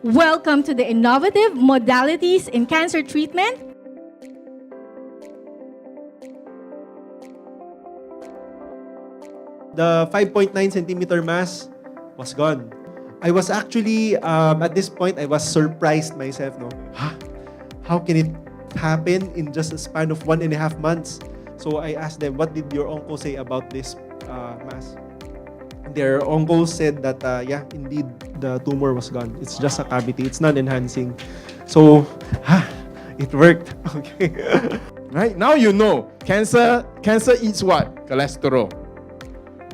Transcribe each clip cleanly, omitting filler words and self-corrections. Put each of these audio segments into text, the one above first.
Welcome to the innovative modalities in cancer treatment. The 5.9 centimeter mass was gone. I was actually, at this point, I was surprised myself, no? Huh? How can it happen in just a span of 1.5 months? So I asked them, what did your uncle say about this mass? Their uncle said that, yeah, indeed, the tumor was gone. It's just a cavity. It's not enhancing. So, it worked. Okay. Right? Now you know. Cancer eats what? Cholesterol.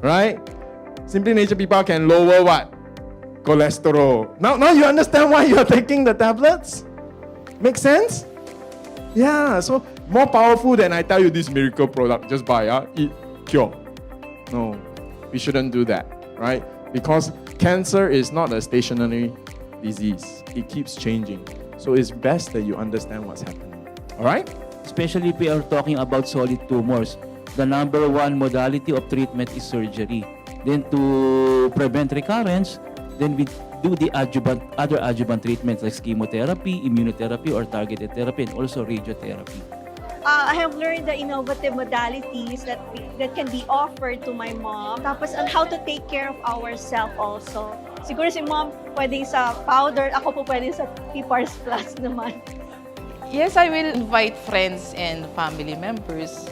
Right? Simply Nature people can lower what? Cholesterol. Now you understand why you're taking the tablets? Make sense? Yeah, so more powerful than I tell you this miracle product. Just buy, eat, cure. No, we shouldn't do that, right? Because cancer is not a stationary disease. It keeps changing. So it's best that you understand what's happening. All right? Especially if we are talking about solid tumors, the number one modality of treatment is surgery. Then to prevent recurrence, then we do the other adjuvant treatments like chemotherapy, immunotherapy, or targeted therapy, and also radiotherapy. I have learned the innovative modalities that can be offered to my mom. Tapos on how to take care of ourselves also. Siguro si mom pwede sa powder, ako po pwede sa PPARS Plus naman. Yes, I will invite friends and family members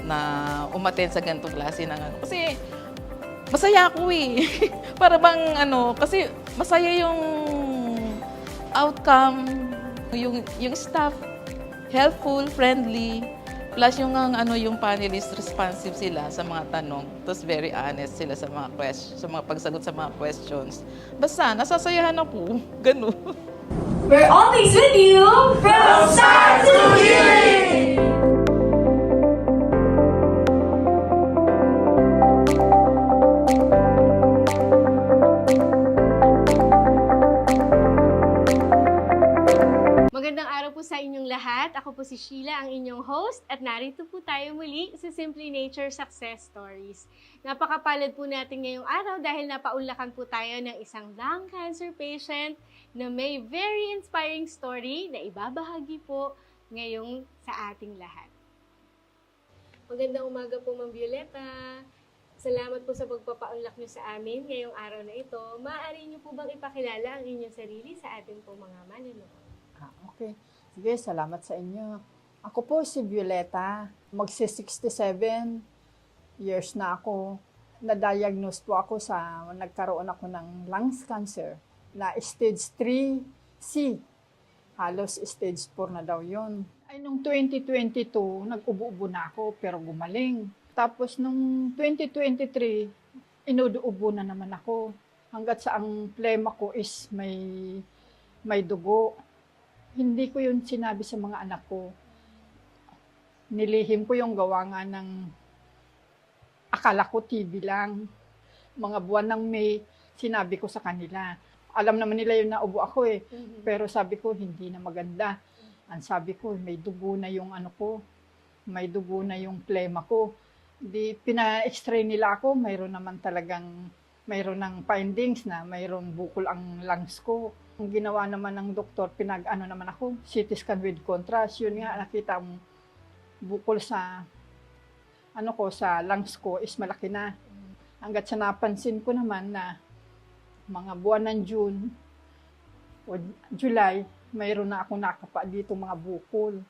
na umattend sa ganitong klase ng ano. Kasi masaya ako eh. Para bang kasi masaya yung outcome, yung staff, helpful, friendly, plus yung yung panelist responsive sila sa mga tanong. Tapos very honest sila sa mga sa mga pagsagot sa mga questions. Basta nasasayahan ako. Ganun. We're always with you from start to healing. Magandang araw po sa inyong lahat. Ako po si Ciela, ang inyong host, at narito po tayo muli sa Simply Nature Success Stories. Napakapalad po natin ngayong araw dahil napaunlakan po tayo ng isang lung cancer patient na may very inspiring story na ibabahagi po ngayong sa ating lahat. Magandang umaga po, Ma'am Violeta. Salamat po sa pagpapaunlak niyo sa amin ngayong araw na ito. Maaari niyo po bang ipakilala ang inyong sarili sa ating po mga manonood? Okay. Sige, salamat sa inyo. Ako po si Violeta. Magsi-67 years na ako. Na-diagnose po ako nagkaroon ako ng lungs cancer na stage 3C. Halos stage 4 na daw yun. Ay, nung 2022, nag-ubo-ubo na ako pero gumaling. Tapos nung 2023, inuubo na naman ako. Hanggat sa ang plema ko is may dugo. Hindi ko yun sinabi sa mga anak ko. Nilihim ko yung gawa nga ng akala ko TV lang. Mga buwan ng May, sinabi ko sa kanila. Alam naman nila yun na ubo ako eh. Pero sabi ko, hindi na maganda. Ang sabi ko, may dugo na yung may dugo na yung plema ko. Di pina-x-ray nila ako, mayroon ng findings na mayroon bukol ang lungs ko. Ang ginawa naman ng doktor, naman ako, CT scan with contrast. Yun nga, nakita mo, bukol sa sa lungs ko is malaki na. Hanggat sa napansin ko naman na mga buwan ng June o July, mayroon na akong nakapa dito mga bukol.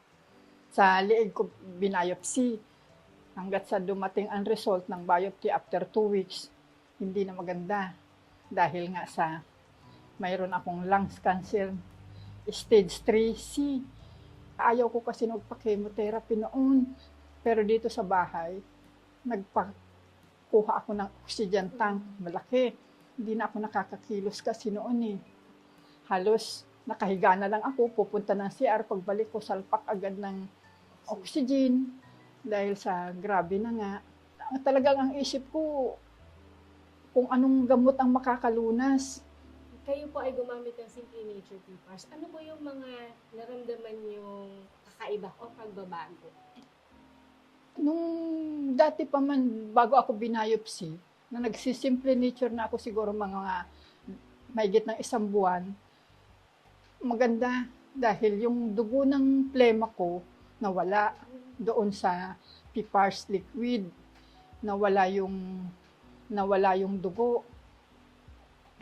Sa liig ko, binayopsy. Hanggat sa dumating ang result ng biopsy after 2 weeks, hindi na maganda. Dahil nga mayroon akong lungs cancer, stage 3C. Ayaw ko kasi nagpa-chemotherapy noon. Pero dito sa bahay, nagpakuha ako ng oxygen tank, malaki. Hindi na ako nakakakilos kasi noon eh. Halos nakahiga na lang ako, pupunta ng CR, pagbalik ko, salpak agad ng oxygen. Dahil sa grabe na nga. Talagang ang isip ko, kung anong gamot ang makakalunas. Kayo po ay gumamit ng Simply Nature PPARS. Ano po yung mga naramdaman yung kakaiba o pagbabago? Nung dati pa man, bago ako binayopsy, na nagsisimple nature na ako siguro mahigit ng 1 buwan, Maganda dahil yung dugo ng plema ko nawala doon sa PPARS liquid. Nawala yung dugo.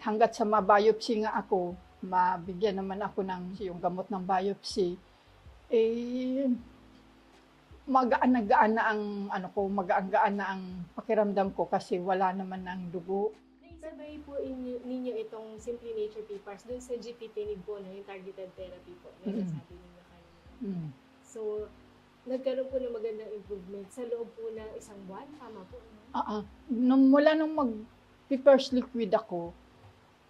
Hanggat sa ma-biopsy nga ako, mabigyan naman ako ng yung gamot ng biopsy, eh, magaan-gaan na magaan-gaan na ang pakiramdam ko kasi wala naman ng dugo. Naisabay po ninyo itong Simply Nature PPARS dun sa GPT po, no, yung targeted therapy po na nasabi ninyo kanina. So, nagkaroon po ng magandang improvement sa loob po ng isang buwan, tama po? Mula nung mag-PPARS liquid ako,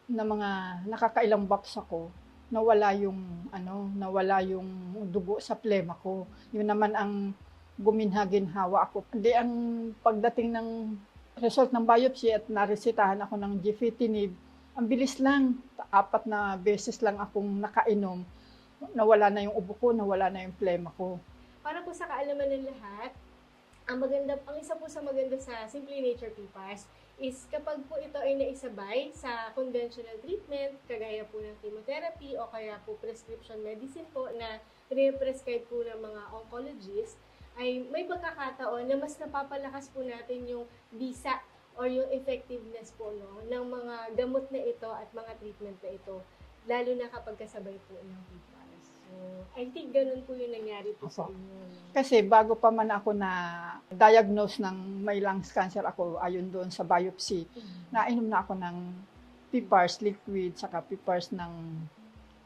na mga nakakailang box ako, nawala yung dugo sa plema ko. Yun naman ang guminha-ginhawa ako. Hindi, ang pagdating ng result ng biopsy at naresetahan ako ng gefitinib, ang bilis lang. 4 na beses lang akong nakainom. Nawala na yung ubo ko, nawala na yung plema ko. Para po sa kaalaman ng lahat, ang isa po sa maganda sa Simply Nature PPARS is kapag po ito ay naisabay sa conventional treatment, kagaya po ng chemotherapy o kaya po prescription medicine po na re-prescribe po ng mga oncologist, ay may pagkakataon na mas napapalakas po natin yung bisa or yung effectiveness po, no, ng mga gamot na ito at mga treatment na ito, lalo na kapag kasabay po ng PPARS. So, I think ganun po yung nangyari po sa inyo. No? Kasi bago pa man ako na diagnose ng may lungs cancer ako, ayon doon sa biopsy, nainom na ako ng PPARS liquid, saka PPARS ng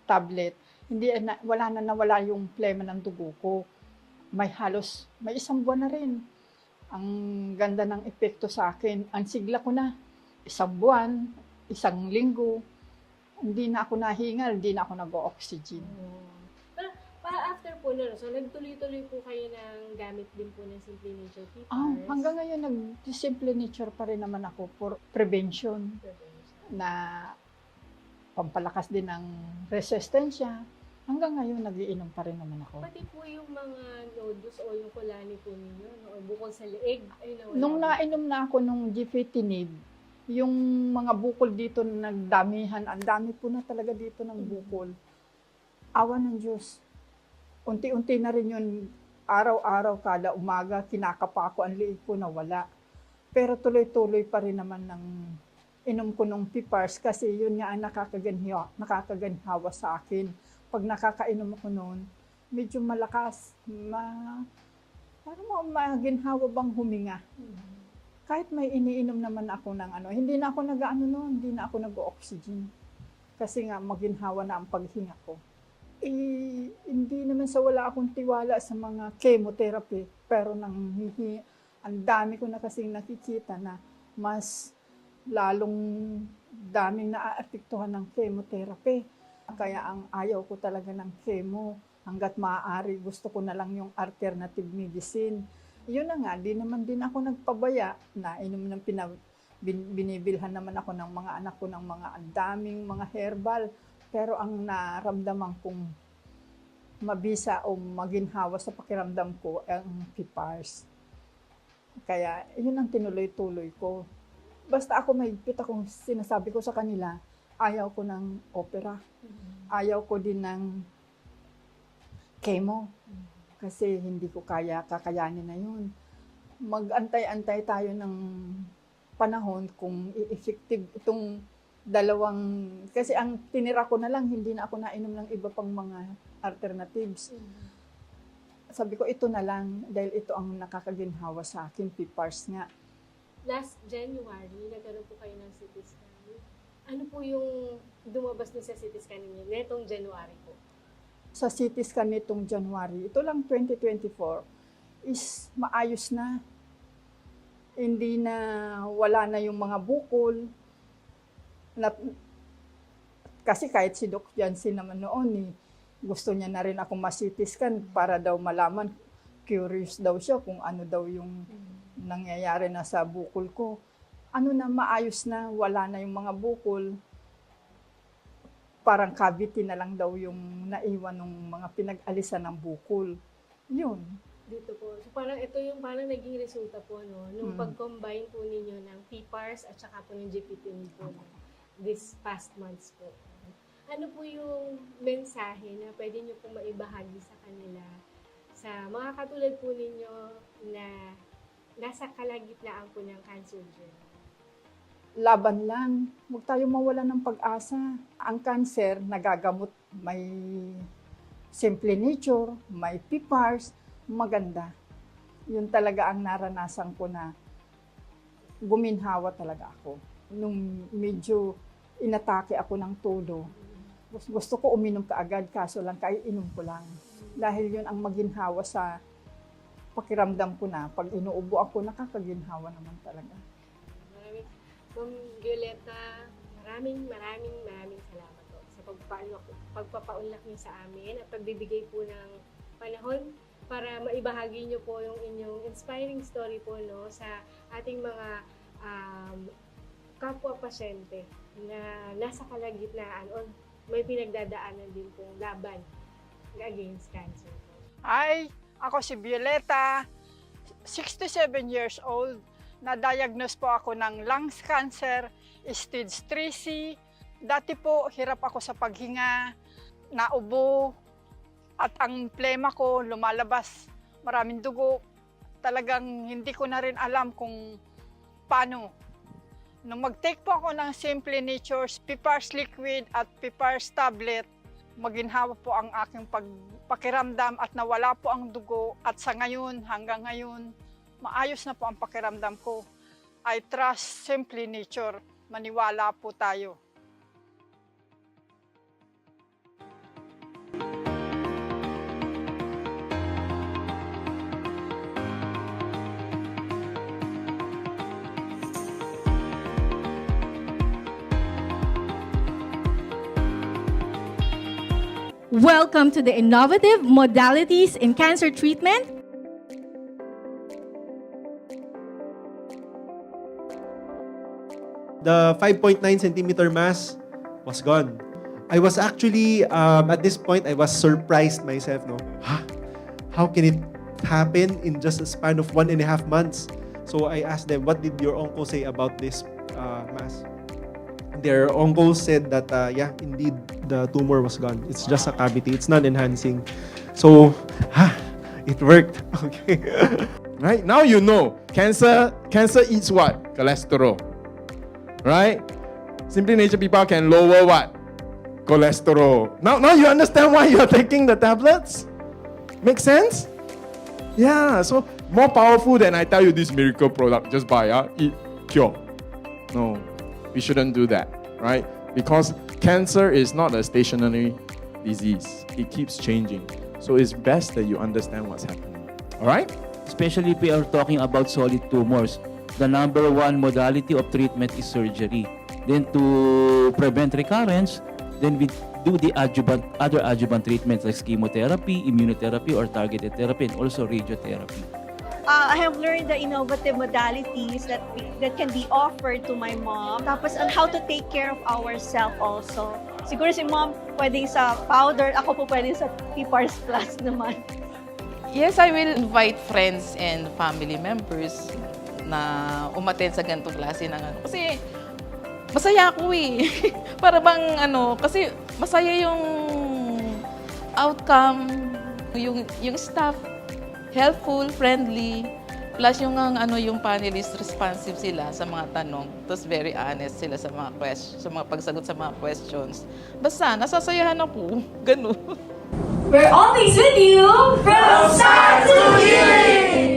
tablet. Nawala yung plema ng dugo ko. May 1 buwan na rin. Ang ganda ng epekto sa akin. Ang sigla ko na, 1 buwan, 1 linggo. Hindi na ako nahingal, hindi na ako nag-o-oxygen. Pero after po na, so nagtuloy-tuloy po kayo ng gamit din po ng Simply Nature PPARS? Hanggang ngayon, nag-Simply Nature pa rin naman ako for prevention na pampalakas din ng resistensya. Hanggang ngayon, nagiinom pa rin naman ako. Pati po yung mga nodules o yung kulani po ninyo, no, o bukol sa leeg, ay nawala. Nung nainom na ako nung gefitinib, yung mga bukol dito nagdamihan, ang dami po na talaga dito ng bukol. Awa ng Diyos. Unti-unti na rin yun, araw-araw, kada umaga, kinakapa ko ang liig ko na wala. Pero tuloy-tuloy pa rin naman ng inom ko nung PPARS kasi yun nga ang nakakaganhawa sa akin. Pag nakakainom ako noon, medyo malakas, parang maginhawa bang huminga. Kahit may iniinom naman ako ng hindi na ako hindi na ako nag-oxygen. Kasi nga maginhawa na ang paghinga ko. Hindi naman sa wala akong tiwala sa mga chemotherapy, pero ang dami ko na kasing nakikita na mas lalong daming naaapektuhan ng chemotherapy. Kaya ang ayaw ko talaga ng chemo, hanggat maaari gusto ko na lang yung alternative medicine. Yun na nga, di naman din ako nagpabaya. Nainom ng binibilhan naman ako ng mga anak ko ng mga daming mga herbal. Pero ang naramdaman kong mabisa o maginhawa sa pakiramdam ko ang PPARS. Kaya yun ang tinuloy-tuloy ko. Basta ako mahigpit akong sinasabi ko sa kanila, ayaw ko ng opera. Ayaw ko din ng chemo. Kasi hindi ko kakayanin na yun. Mag-antay-antay tayo ng panahon kung i-effective itong kasi ang tinira ko na lang, hindi na ako nainom ng iba pang mga alternatives. Sabi ko, ito na lang, dahil ito ang nakakaginhawa sa akin, PPARS nga. Last January, nagkaroon po kayo ng CT scan. Ano po yung dumabas din sa CT scan ninyo netong January po? Sa CT scan nitong January, ito lang 2024, is maayos na. Hindi na, wala na yung mga bukol. Kasi kahit si Doc Jansen naman noon, gusto niya na rin akong ma-CT scan para daw malaman, curious daw siya kung ano daw yung nangyayari na sa bukol ko. Maayos na, wala na yung mga bukol. Parang cavity na lang daw yung naiwan ng mga pinag-alisan ng bukol. Yun. Dito po. So parang ito yung parang naging resulta po, no? Nung pag-combine po ninyo ng PPARS at saka po ng GPT po, no? This past months po. Ano po yung mensahe na pwede nyo po maibahagi sa kanila sa mga katulad po ninyo na nasa kalagitnaan po ng cancer journey? Laban lang. Huwag tayo mawala ng pag-asa. Ang cancer, nagagamot. May Simple Nature, may PPARS, maganda. Yun talaga ang naranasan ko na guminhawa talaga ako. Nung medyo inatake ako ng todo, gusto ko uminom kaagad, kaso lang inom ko lang. Dahil yun ang maginhawa sa pakiramdam ko na. Pag inuubo ako, nakakaginhawa naman talaga. Ma'am Violeta, maraming salamat po sa pagpapaunlak niyo sa amin at pagbibigay po ng panahon para maibahagi niyo po yung inyong inspiring story po no sa ating mga kapwa-pasyente na nasa kalagitnaan o may pinagdadaanan din pong laban against cancer. Ay, ako si Violeta, 67 years old. Na-diagnose po ako ng lungs cancer, stage 3C. Dati po, hirap ako sa paghinga, naubo, at ang plema ko lumalabas, maraming dugo. Talagang hindi ko na rin alam kung paano. Nung mag-take po ako ng Simple Nature's PPARS liquid at PPARS tablet, maginhawa po ang aking pakiramdam at nawala po ang dugo. At sa ngayon, hanggang ngayon, maayos na po ang pakiramdam ko. I trust Simple Nature. Maniwala po tayo. Welcome to the innovative modalities in cancer treatment. The 5.9 centimeter mass was gone. I was actually, at this point, I was surprised myself, no? How can it happen in just a span of 1.5 months? So I asked them, what did your uncle say about this mass? Their uncle said that, yeah, indeed, the tumor was gone. It's just a cavity. It's not enhancing. So, it worked. Okay. Right? Now you know. Cancer eats what? Cholesterol. Right? Simply Nature people can lower what? Cholesterol. Now you understand why you're taking the tablets? Make sense? Yeah, so more powerful than I tell you this miracle product. Just buy, eat, cure. No, we shouldn't do that, right? Because cancer is not a stationary disease. It keeps changing. So it's best that you understand what's happening. All right? Especially if we are talking about solid tumors, the number one modality of treatment is surgery. Then to prevent recurrence, then we do the other adjuvant treatments like chemotherapy, immunotherapy, or targeted therapy, and also radiotherapy. I have learned the innovative modalities that can be offered to my mom. Tapos on how to take care of ourselves also. Siguro si mom pwede sa powder, ako po pwede sa PPARS Plus naman. Yes, I will invite friends and family members na umattend sa ganitong klase ng ano. Kasi masaya ako eh. Para bang ano, kasi masaya yung outcome, yung staff, helpful, friendly, plus yung yung panelist responsive sila sa mga tanong. Tapos very honest sila sa mga sa mga pagsagot sa mga questions. Basta nasasayahan ako. Ganun. We're always with you from start to healing.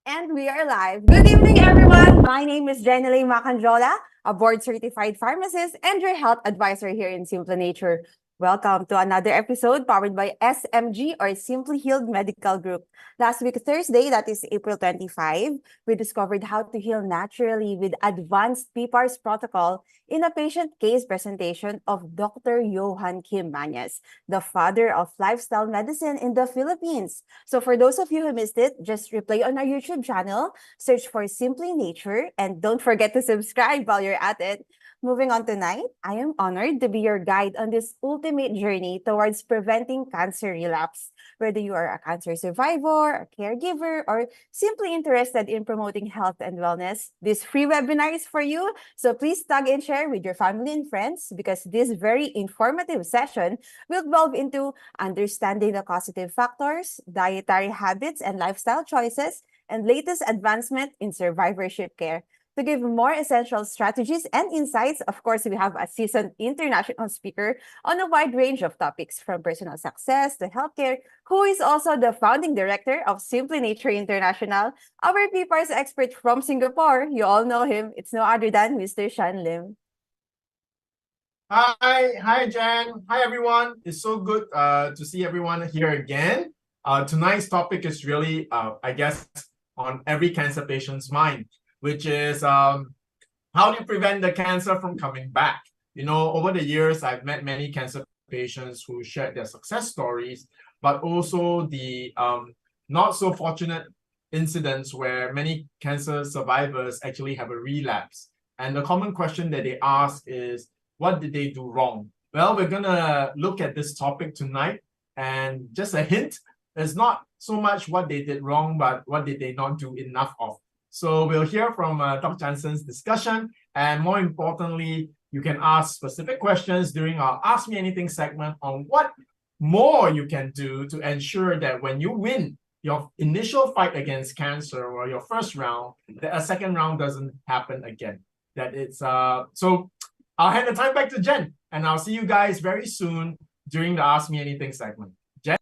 And we are live. Good evening, everyone. My name is Jhen Lim, a board-certified pharmacist and your health advisor here in Simple Nature. Welcome to another episode powered by SMG or Simply Healed Medical Group. Last week, Thursday, that is April 25, we discovered how to heal naturally with advanced PPARS protocol in a patient case presentation of Dr. Johan Kim Manyas, the father of lifestyle medicine in the Philippines. So for those of you who missed it, just replay on our YouTube channel, search for Simply Nature, and don't forget to subscribe while you're at it. Moving on tonight, I am honored to be your guide on this ultimate journey towards preventing cancer relapse. Whether you are a cancer survivor, a caregiver, or simply interested in promoting health and wellness, this free webinar is for you. So please tag and share with your family and friends because this very informative session will delve into understanding the causative factors, dietary habits and lifestyle choices, and latest advancement in survivorship care. To give more essential strategies and insights, of course, we have a seasoned international speaker on a wide range of topics from personal success to healthcare, who is also the founding director of Simply Nature International, our PPARS expert from Singapore. You all know him. It's no other than Mr. Shyan Lim. Hi, Jen. Hi, everyone. It's so good to see everyone here again. Tonight's topic is really, I guess, on every cancer patient's mind, which is how do you prevent the cancer from coming back? You know, over the years, I've met many cancer patients who shared their success stories, but also the not so fortunate incidents where many cancer survivors actually have a relapse. And the common question that they ask is, what did they do wrong? Well, we're gonna look at this topic tonight, and just a hint, it's not so much what they did wrong, but what did they not do enough of. So we'll hear from Dr. Jansen's discussion, and more importantly, you can ask specific questions during our Ask Me Anything segment on what more you can do to ensure that when you win your initial fight against cancer or your first round, that a second round doesn't happen again. That it's so I'll hand the time back to Jen, and I'll see you guys very soon during the Ask Me Anything segment. Jen?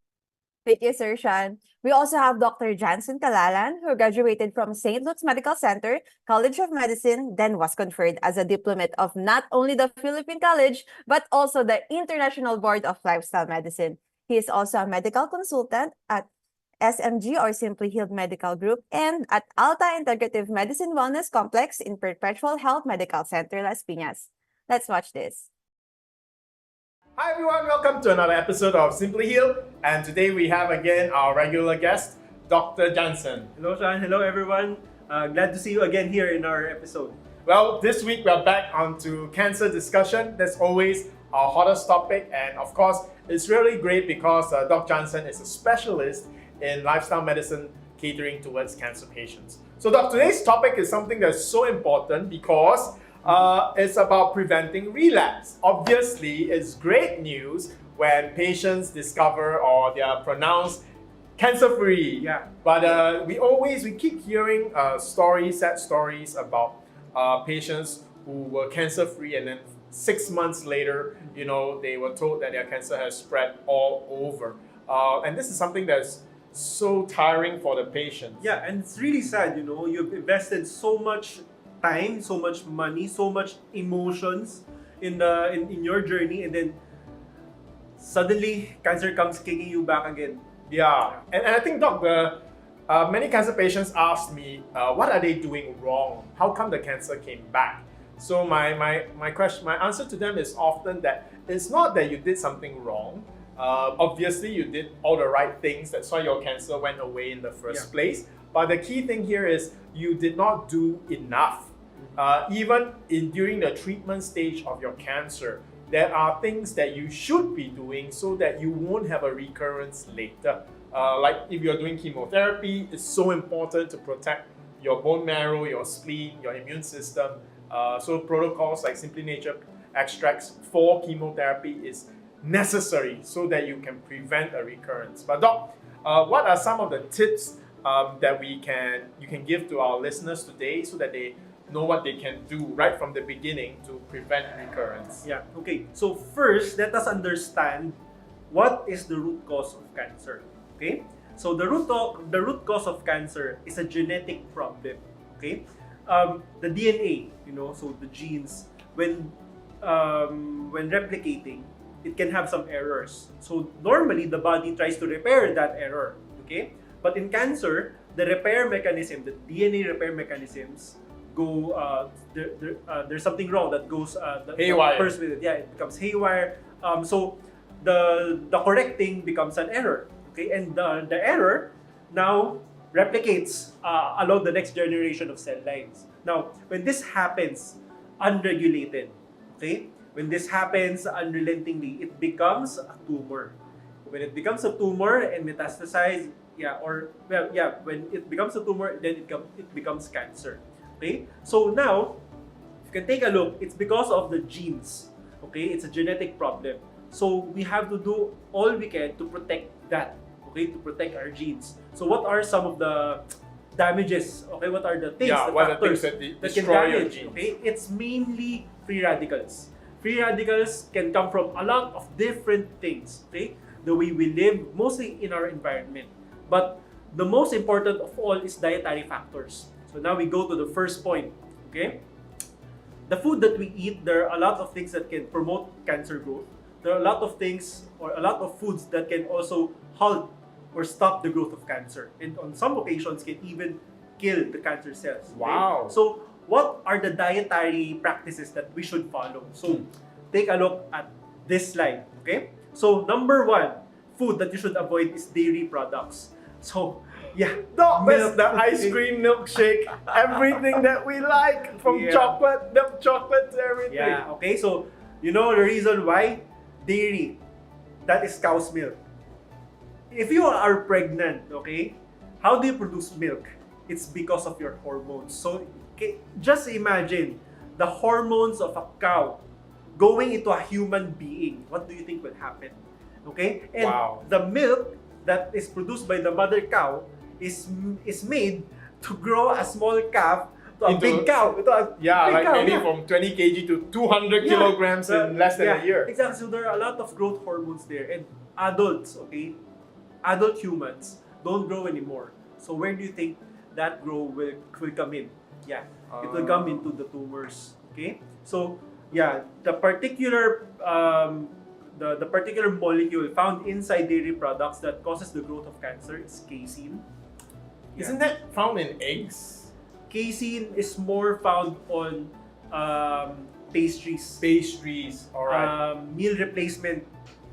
Thank you, Sir Shan. We also have Dr. Jansen Calalan, who graduated from St. Luke's Medical Center, College of Medicine, then was conferred as a diplomat of not only the Philippine College, but also the International Board of Lifestyle Medicine. He is also a medical consultant at SMG or Simply Healed Medical Group and at Alta Integrative Medicine Wellness Complex in Perpetual Health Medical Center, Las Piñas. Let's watch this. Hi everyone, welcome to another episode of Simply Healed, and today we have again our regular guest, Dr. Jansen. Hello, Sean. Hello, everyone. Glad to see you again here in our episode. Well, this week we're back onto cancer discussion. That's always our hottest topic, and of course, it's really great because Dr. Jansen is a specialist in lifestyle medicine catering towards cancer patients. So, Doc, today's topic is something that's so important because it's about preventing relapse. Obviously, it's great news when patients discover or they are pronounced cancer-free. Yeah. But we keep hearing sad stories about patients who were cancer-free and then 6 months later, you know, they were told that their cancer has spread all over. And this is something that's so tiring for the patients. Yeah, and it's really sad, you know, you've invested so much time, so much money, so much emotions in your journey, and then suddenly cancer comes kicking you back again. Yeah, and I think, Doc, many cancer patients ask me, what are they doing wrong? How come the cancer came back? So my answer to them is often that it's not that you did something wrong. Obviously, you did all the right things. That's why your cancer went away in the first place. But the key thing here is you did not do enough. Even during the treatment stage of your cancer, there are things that you should be doing so that you won't have a recurrence later. Like if you're doing chemotherapy, it's so important to protect your bone marrow, your spleen, your immune system. So protocols like Simply Nature extracts for chemotherapy is necessary so that you can prevent a recurrence. But Doc, what are some of the tips that you can give to our listeners today so that they know what they can do right from the beginning to prevent recurrence? Yeah, okay. So first, let us understand what is the root cause of cancer. Okay? So the root cause of cancer is a genetic problem. Okay, the DNA, so the genes, when replicating, it can have some errors. So normally the body tries to repair that error. Okay, but in cancer, the repair mechanism, the DNA repair mechanisms, there's something wrong that goes Haywire. First with it, it becomes haywire. So the correcting becomes an error. Okay, and the error now replicates along the next generation of cell lines. Now, when this happens unregulated, okay, when this happens unrelentingly, it becomes a tumor. When it becomes a tumor and metastasizes, when it becomes a tumor, then it becomes cancer. Okay, so now you can take a look. It's because of the genes. Okay, it's a genetic problem. So we have to do all we can to protect that. Okay, to protect our genes. So what are some of the damages? Okay, what are the things, the factors that can destroy your damage? genes? Okay, it's mainly free radicals. Free radicals can come from a lot of different things. Okay, the way we live, mostly in our environment. But the most important of all is dietary factors. So now we go to the first point. Okay, the food that we eat, there are a lot of things that can promote cancer growth. There are a lot of things or a lot of foods that can also halt or stop the growth of cancer, and on some occasions can even kill the cancer cells. Okay? Wow. So what are the dietary practices that we should follow? So take a look at this slide. Okay, so number 1 food that you should avoid is dairy products. So That's the ice cream, milkshake, everything that we like, from chocolate, milk chocolate to everything. Yeah, okay, so you know the reason why? Dairy, that is cow's milk. If you are pregnant, okay, how do you produce milk? It's because of your hormones. So just imagine the hormones of a cow going into a human being. What do you think will happen? Okay, and the milk that is produced by the mother cow is made to grow a small calf to a big cow. Maybe from 20 kg to 200 kilograms in less than a year. Exactly. So there are a lot of growth hormones there, and adults, okay, adult humans don't grow anymore. So where do you think that growth will come in? It will come into the tumors. Okay, so the particular the particular molecule found inside dairy products that causes the growth of cancer is casein. Isn't that found in eggs? Casein is more found on pastries. Alright. Meal replacement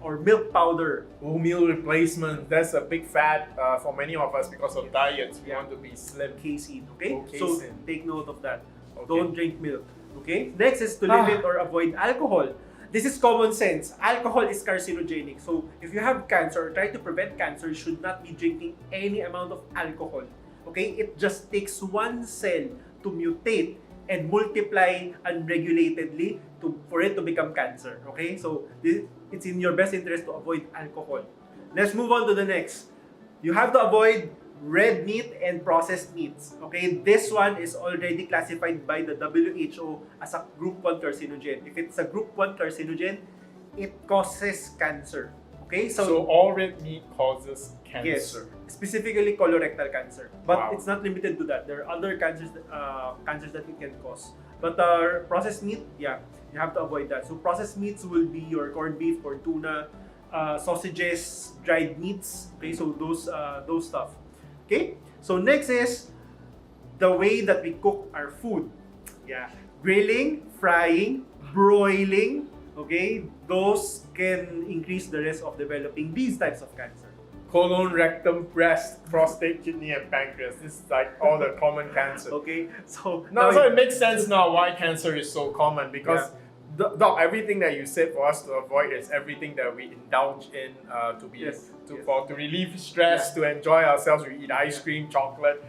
or milk powder. Meal replacement. That's a big fad for many of us because of diets. We want to be slim. Casein, okay? Casein. So take note of that. Okay. Don't drink milk. Okay? Next is to limit or avoid alcohol. This is common sense. Alcohol is carcinogenic. So if you have cancer or try to prevent cancer, you should not be drinking any amount of alcohol. Okay? It just takes one cell to mutate and multiply unregulatedly for it to become cancer. Okay? So it's in your best interest to avoid alcohol. Let's move on to the next. You have to avoid red meat and processed meats. Okay, this one is already classified by the WHO as a group 1 carcinogen. If it's a group 1 carcinogen, it causes cancer. Okay, so all red meat causes cancer. Yes, specifically colorectal cancer. But it's not limited to that. There are other cancers that it can cause. But processed meat, you have to avoid that. So processed meats will be your corned beef, corn tuna, sausages, dried meats. Okay, so those stuff. Okay, so next is the way that we cook our food. Grilling, frying, broiling. Okay, those can increase the risk of developing these types of cancer. Colon, rectum, breast, prostate, kidney, and pancreas. This is like all the common cancer. Okay, so so it makes sense now why cancer is so common, because Doc, everything that you said for us to avoid is everything that we indulge in to relieve stress, to enjoy ourselves. We eat ice cream, chocolate.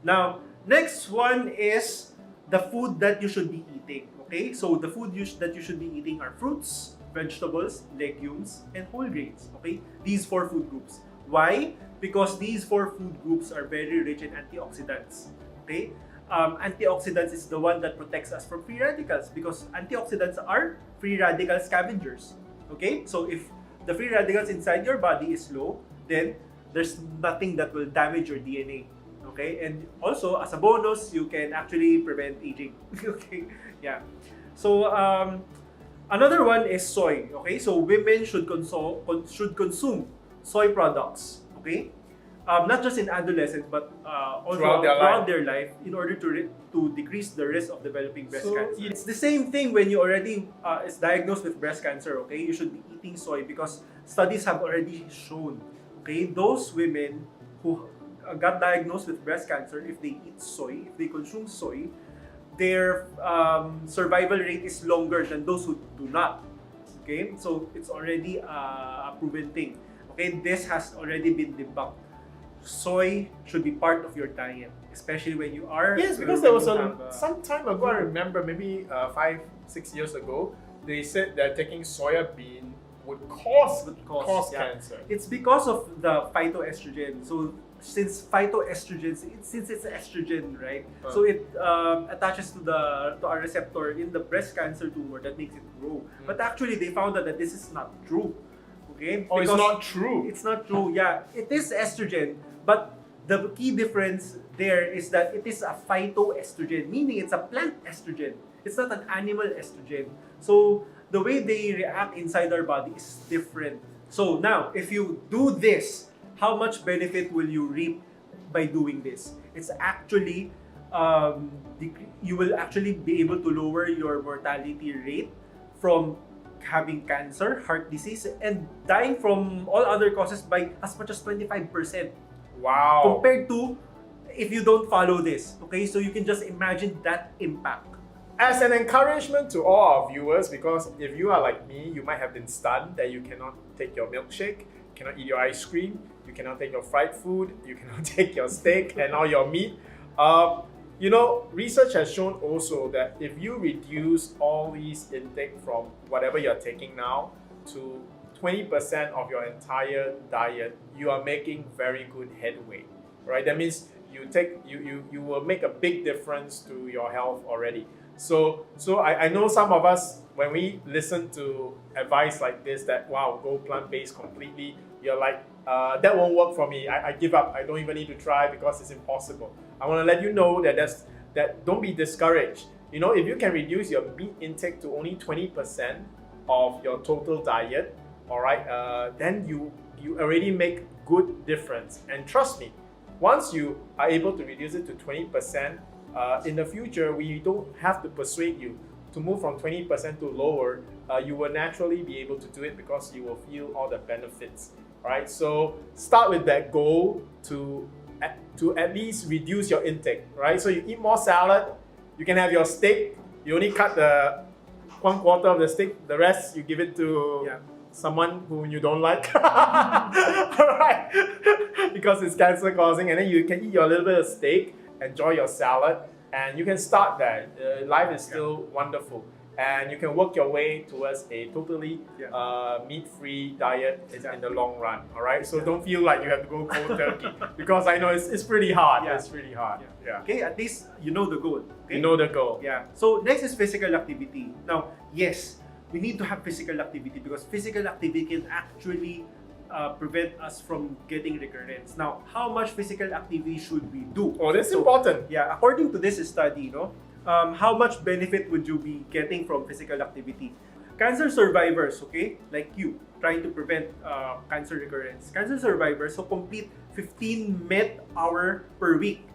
Now, next one is the food that you should be eating. Okay, so the food that you should be eating are fruits, vegetables, legumes, and whole grains. Okay, these 4 food groups. Why? Because these 4 food groups are very rich in antioxidants. Okay. Antioxidants is the one that protects us from free radicals, because antioxidants are free radical scavengers. Okay, so if the free radicals inside your body is low, then there's nothing that will damage your DNA. Okay, and also as a bonus, you can actually prevent aging. Okay, yeah. So another one is soy. Okay, so women should consume soy products. Okay, not just in adolescence, but also throughout their life, in order to decrease the risk of developing breast cancer. It's the same thing when you already is diagnosed with breast cancer. Okay, you should be eating soy because studies have already shown. Okay, those women who got diagnosed with breast cancer, if they eat soy, if they consume soy, their survival rate is longer than those who do not. Okay, so it's already a proven thing. Okay, this has already been debunked. Soy should be part of your diet, especially when you are. Yes, because there was some time ago, I remember maybe 5-6 years ago, they said that taking soya bean would cause cancer. It's because of the phytoestrogen. So since phytoestrogens, since it's estrogen, right? So it attaches to a receptor in the breast cancer tumor that makes it grow. But actually, they found out that this is not true. Okay? Oh, it's not true. It's not true. Yeah, it is estrogen, but the key difference there is that it is a phytoestrogen, meaning it's a plant estrogen. It's not an animal estrogen. So the way they react inside our body is different. So now, if you do this, how much benefit will you reap by doing this? It's actually, you will actually be able to lower your mortality rate from having cancer, heart disease, and dying from all other causes by as much as 25%. Wow. Compared to if you don't follow this. Okay, so you can just imagine that impact. As an encouragement to all our viewers, because if you are like me, you might have been stunned that you cannot take your milkshake, you cannot eat your ice cream, you cannot take your fried food, you cannot take your steak and all your meat. You know, research has shown also that if you reduce all these intake from whatever you're taking now to 20% of your entire diet, you are making very good headway, right? That means you will make a big difference to your health already. So I know some of us, when we listen to advice like this, that wow, go plant-based completely, you're like, that won't work for me. I give up. I don't even need to try because it's impossible. I want to let you know that don't be discouraged. You know, if you can reduce your meat intake to only 20% of your total diet, all right, then you already make good difference. And trust me, once you are able to reduce it to 20%, in the future, we don't have to persuade you to move from 20% to lower. You will naturally be able to do it because you will feel all the benefits. Right? So start with that goal to at least reduce your intake. Right? So you eat more salad. You can have your steak. You only cut the 1/4 of the steak. The rest you give it to someone who you don't like. Alright. Because it's cancer causing, and then you can eat your little bit of steak, enjoy your salad, and you can start there. Life is still wonderful. And you can work your way towards a totally meat-free diet in the long run. All right, so don't feel like you have to go cold turkey because I know it's pretty hard. Yeah. It's pretty hard. Yeah. Okay, at least you know the goal. Okay? You know the goal. Yeah. So next is physical activity. Now, yes, we need to have physical activity because physical activity can actually prevent us from getting recurrence. Now, how much physical activity should we do? Oh, that's important. Yeah, according to this study, how much benefit would you be getting from physical activity? Cancer survivors, okay, like you, trying to prevent cancer recurrence. Cancer survivors who complete 15 MET hour per week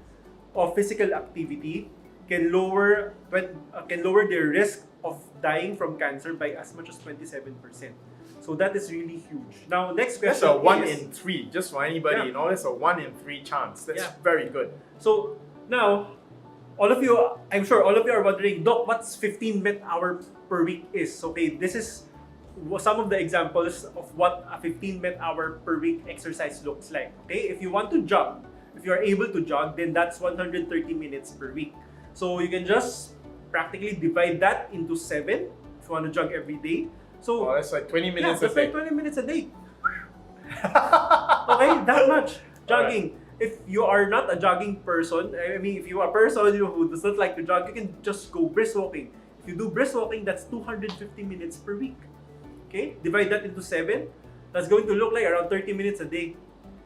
of physical activity can lower their risk of dying from cancer by as much as 27%. So that is really huge. Now, next question. That's a 1 in 3, just for anybody. That's a 1 in 3 chance. That's very good. So now, I'm sure all of you are wondering, Doc, what's 15 MET hour per week is? Okay, this is some of the examples of what a 15 MET hour per week exercise looks like. Okay, if you want to jog, if you are able to jog, then that's 130 minutes per week. So you can just practically divide that into 7 if you want to jog every day. So that's like 20 minutes a day. That's like 20 minutes a day. Okay, that much jogging. Right. If you are not a jogging person, I mean, if you are a person who does not like to jog, you can just go brisk walking. If you do brisk walking, that's 250 minutes per week. Okay, divide that into 7. That's going to look like around 30 minutes a day.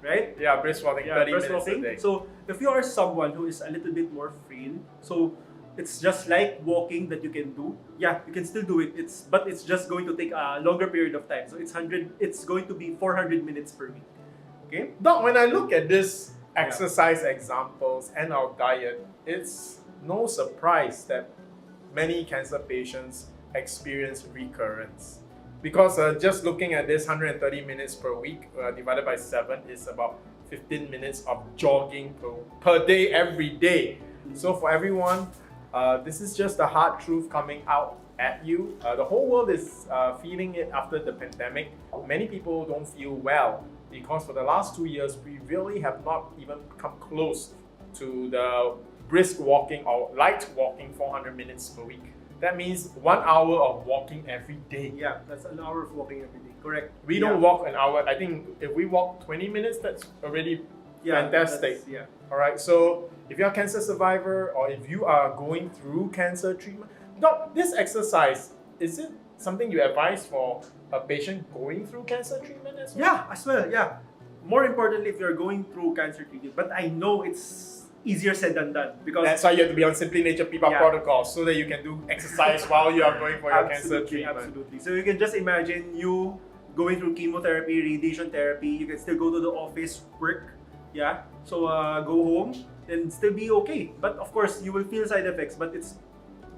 right? Yeah, brisk walking, 30 brisk minutes a walking. day. So if you are someone who is a little bit more frail, so it's just like walking that you can do. Yeah, you can still do it. But it's just going to take a longer period of time. So it's going to be 400 minutes per week. Okay? Doc, when I look at this exercise examples and our diet, it's no surprise that many cancer patients experience recurrence. Because just looking at this 130 minutes per week divided by 7 is about 15 minutes of jogging per day, every day. So for everyone, this is just the hard truth coming out at you. The whole world is feeling it after the pandemic. Many people don't feel well because for the last 2 years, we really have not even come close to the brisk walking or light walking 400 minutes per week. That means 1 hour of walking every day. Yeah, that's an hour of walking every day. Correct. We don't walk an hour. I think if we walk 20 minutes, that's already fantastic. Yeah. All right. So if you're a cancer survivor or if you are going through cancer treatment, Doc, this exercise, is it something you advise for a patient going through cancer treatment as well? Yeah, as well. Yeah. More importantly, if you're going through cancer treatment, but I know it's easier said than done because That's why you have to be on Simply Nature PPARS protocol so that you can do exercise while you are going for your cancer treatment. Absolutely. So you can just imagine you going through chemotherapy, radiation therapy. You can still go to the office, work. Yeah. So go home and still be okay. But of course, you will feel side effects. But it's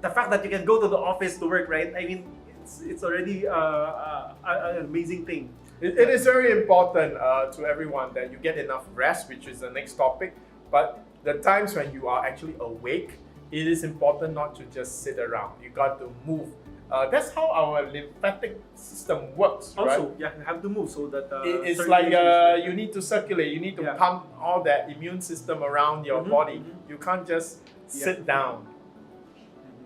the fact that you can go to the office to work, right? I mean, it's already an amazing thing. It is very important to everyone that you get enough rest, which is the next topic. But the times when you are actually awake, it is important not to just sit around. You got to move. That's how our lymphatic system works, right? Also, yeah, you have to move so that It's circulation like is you need to circulate. You need to Yeah. pump all that immune system around your body. You can't just sit down.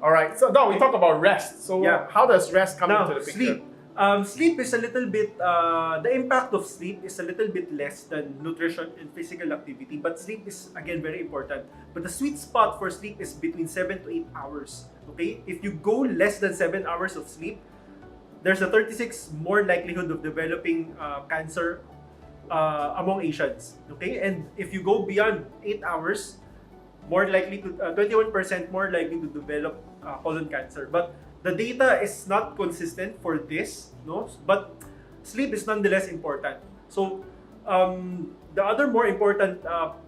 All right. So now we talk about rest. So Yeah. how does rest come Now, into the picture? sleep. Sleep is a little bit, the impact of sleep is a little bit less than nutrition and physical activity, but sleep is, again, very important. But the sweet spot for sleep is between 7 to 8 hours, okay? If you go less than 7 hours of sleep, there's a 36 more likelihood of developing cancer among Asians, okay? And if you go beyond 8 hours, more likely to, 21% more likely to develop colon cancer. But the data is not consistent for this, no? But sleep is nonetheless important. So the other more important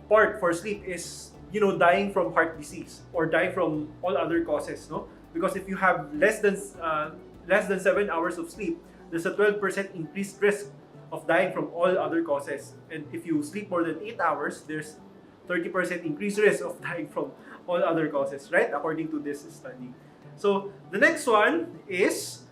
part for sleep is, dying from heart disease or dying from all other causes, no? Because if you have less than 7 hours of sleep, there's a 12% increased risk of dying from all other causes. And if you sleep more than 8 hours, there's 30% increased risk of dying from all other causes, right? According to this study. So the next one is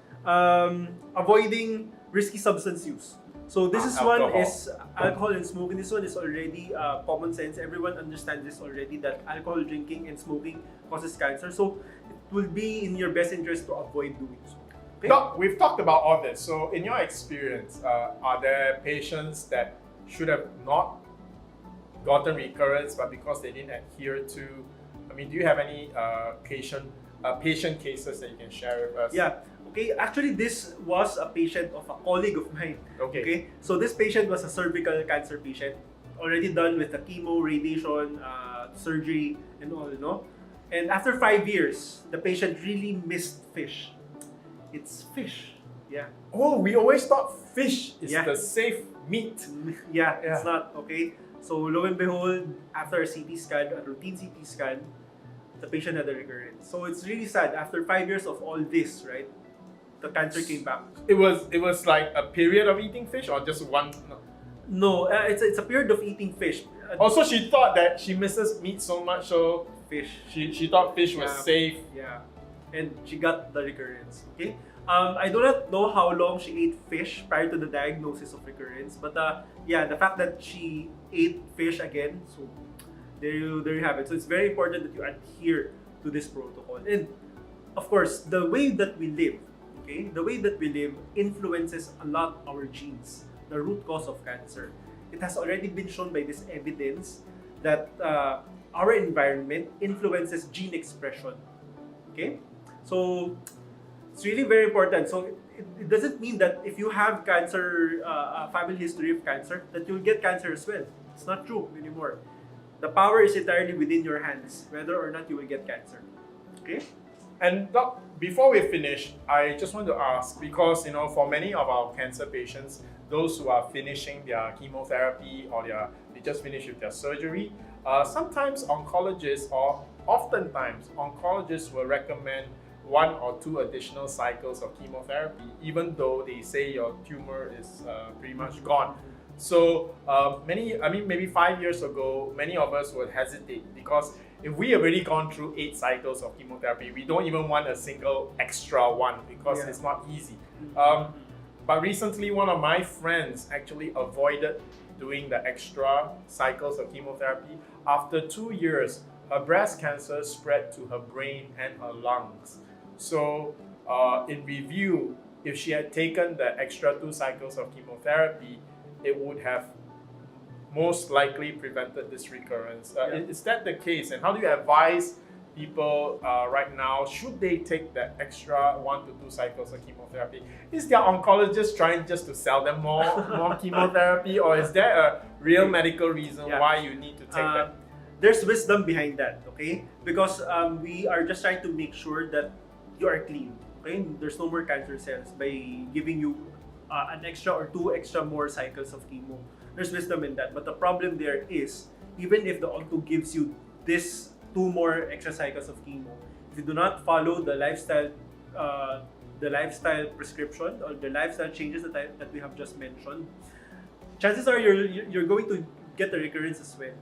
avoiding risky substance use. So this one is alcohol and smoking. This one is already common sense. Everyone understands this already, that alcohol drinking and smoking causes cancer. So it will be in your best interest to avoid doing so. Okay? Doc, we've talked about all this. So in your experience, are there patients that should have not gotten recurrence, but because they didn't adhere to, do you have any patient cases that you can share with us? Yeah. Okay. Actually, this was a patient of a colleague of mine. Okay. So this patient was a cervical cancer patient, already done with the chemo, radiation, surgery, and all, And after 5 years, the patient really missed fish. It's fish. Yeah. Oh, we always thought fish is Yeah. the safe meat. Yeah, it's not. Okay. So lo and behold, after a CT scan, a routine CT scan, the patient had a recurrence. So it's really sad. After 5 years of all this, right, the cancer came back. It was like a period of eating fish or just one? No, it's a period of eating fish. Also, she thought that she misses meat so much, so Fish. she thought fish was safe. Yeah, and she got the recurrence. Okay. I do not know how long she ate fish prior to the diagnosis of recurrence, but the fact that she ate fish again, so there you have it. So it's very important that you adhere to this protocol. And of course, the way that we live, influences a lot our genes, the root cause of cancer. It has already been shown by this evidence that our environment influences gene expression. Okay? So it's really very important. So it doesn't mean that if you have cancer, a family history of cancer, that you'll get cancer as well. It's not true anymore. The power is entirely within your hands, whether or not you will get cancer. Okay? And Doc, before we finish, I just want to ask, because for many of our cancer patients, those who are finishing their chemotherapy or they just finished with their surgery, sometimes oncologists, or oftentimes oncologists, will recommend 1 or 2 additional cycles of chemotherapy, even though they say your tumor is pretty much gone. So maybe 5 years ago, many of us would hesitate, because if we have already gone through 8 cycles of chemotherapy, we don't even want a single extra one, because it's not easy. But recently, one of my friends actually avoided doing the extra cycles of chemotherapy. After 2 years, her breast cancer spread to her brain and her lungs. So in review, if she had taken the extra 2 cycles of chemotherapy, it would have most likely prevented this recurrence. Is that the case? And how do you advise people right now? Should they take the extra 1 to 2 cycles of chemotherapy? Is their oncologist trying just to sell them more chemotherapy, or is there a real medical reason why you need to take that? There's wisdom behind that, okay? Because we are just trying to make sure that you are clean, okay? There's no more cancer cells by giving you an extra or 2 extra more cycles of chemo. There's wisdom in that, but the problem there is, even if the onco gives you this 2 more extra cycles of chemo, if you do not follow the lifestyle prescription or the lifestyle changes that we have just mentioned, chances are you're going to get a recurrence as well.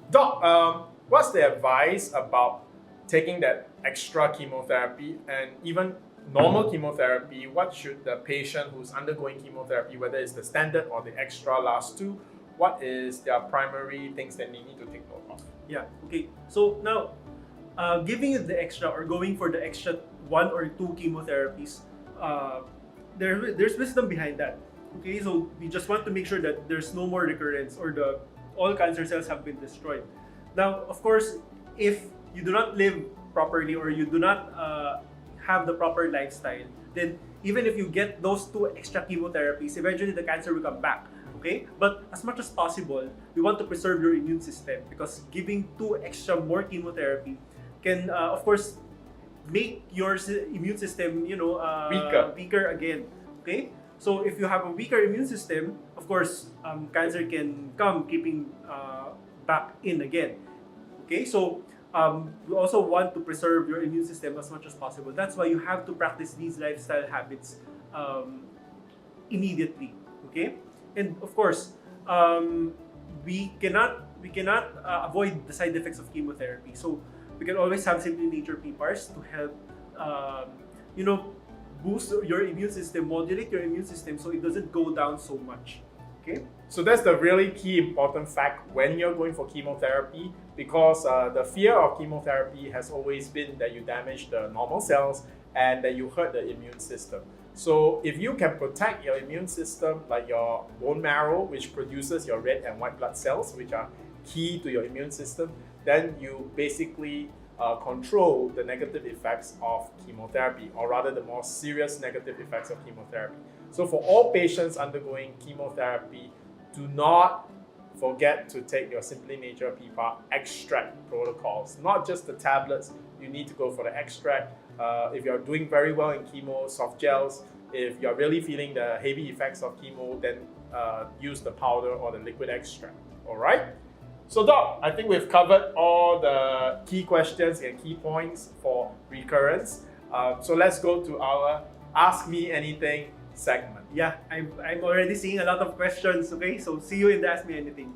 Doc, what's the advice about taking that extra chemotherapy, and even normal chemotherapy? What should the patient who's undergoing chemotherapy, whether it's the standard or the extra last 2, what is their primary things that they need to take note of? Yeah, okay. So now, giving you the extra or going for the extra 1 or 2 chemotherapies, there's wisdom behind that. Okay, so we just want to make sure that there's no more recurrence, or all cancer cells have been destroyed. Now, of course, if you do not live properly, or you do not have the proper lifestyle, then even if you get those 2 extra chemotherapies, eventually the cancer will come back. Okay? But as much as possible, we want to preserve your immune system, because giving 2 extra more chemotherapy can, of course, make your immune system, weaker again. Okay? So if you have a weaker immune system, of course, cancer can come creeping back in again. Okay? So we also want to preserve your immune system as much as possible. That's why you have to practice these lifestyle habits immediately. Okay? And of course, we cannot avoid the side effects of chemotherapy. So we can always have Simply Nature PPARS to help, boost your immune system, modulate your immune system, so it doesn't go down so much. Okay? So that's the really key important fact when you're going for chemotherapy, because the fear of chemotherapy has always been that you damage the normal cells and that you hurt the immune system. So if you can protect your immune system, like your bone marrow, which produces your red and white blood cells, which are key to your immune system, then you basically control the negative effects of chemotherapy, or rather the more serious negative effects of chemotherapy. So for all patients undergoing chemotherapy, do not forget to take your Simply Nature PPAR extract protocols, not just the tablets. You need to go for the extract. If you're doing very well in chemo, soft gels. If you're really feeling the heavy effects of chemo, then use the powder or the liquid extract. All right? So Doc, I think we've covered all the key questions and key points for recurrence. So let's go to our Ask Me Anything segment. Yeah, I'm already seeing a lot of questions. Okay, so see you in the Ask Me Anything.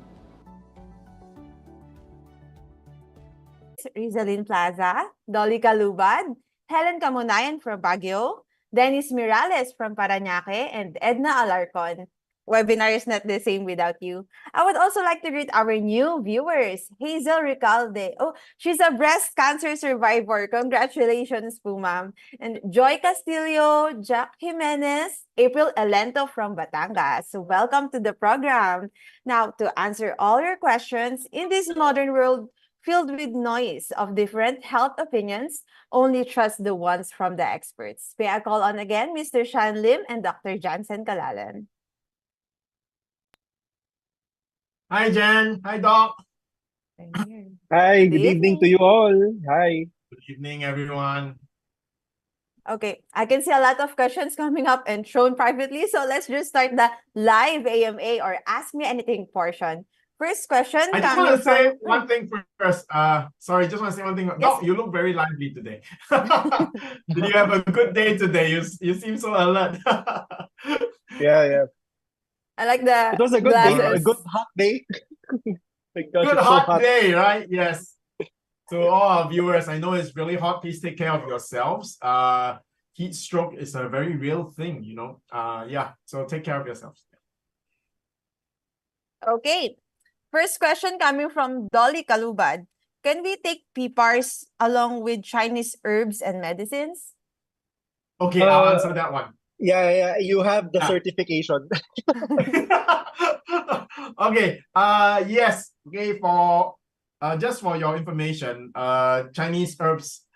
Rizalin Plaza, Dolly Calubad, Helen Camonayan from Baguio, Dennis Mirales from Parañaque, and Edna Alarcon. Webinar is not the same without you. I would also like to greet our new viewers. Hazel Recalde. Oh, she's a breast cancer survivor. Congratulations po, ma'am. And Joy Castillo, Jack Jimenez, April Elento from Batangas. So welcome to the program. Now, to answer all your questions in this modern world filled with noise of different health opinions. Only trust the ones from the experts. May I call on again Mr. Shyan Lim and Dr. Jansen Kalalan. Hi, Jen. Hi, Doc. Hi, Good good evening to you all. Hi. Good evening, everyone. Okay, I can see a lot of questions coming up and shown privately. So let's just start the live AMA or Ask Me Anything portion. First question I just coming want to say from... one thing first. Sorry, just want to say one thing. Yes. Doc, you look very lively today. Did you have a good day today? You seem so alert. Yeah. I like the It was a good day, glasses. a good hot day. My gosh, Good it's so hot day, right? Yes. To all our viewers, I know it's really hot. Please take care of yourselves. Heat stroke is a very real thing, you know. Yeah, so take care of yourselves. Okay. First question coming from Dolly Kalubad. Can we take PPARS along with Chinese herbs and medicines? Okay, I'll answer that one. Yeah, you have the Yeah. certification. Okay. Yes. Okay. For just for your information, Chinese herbs,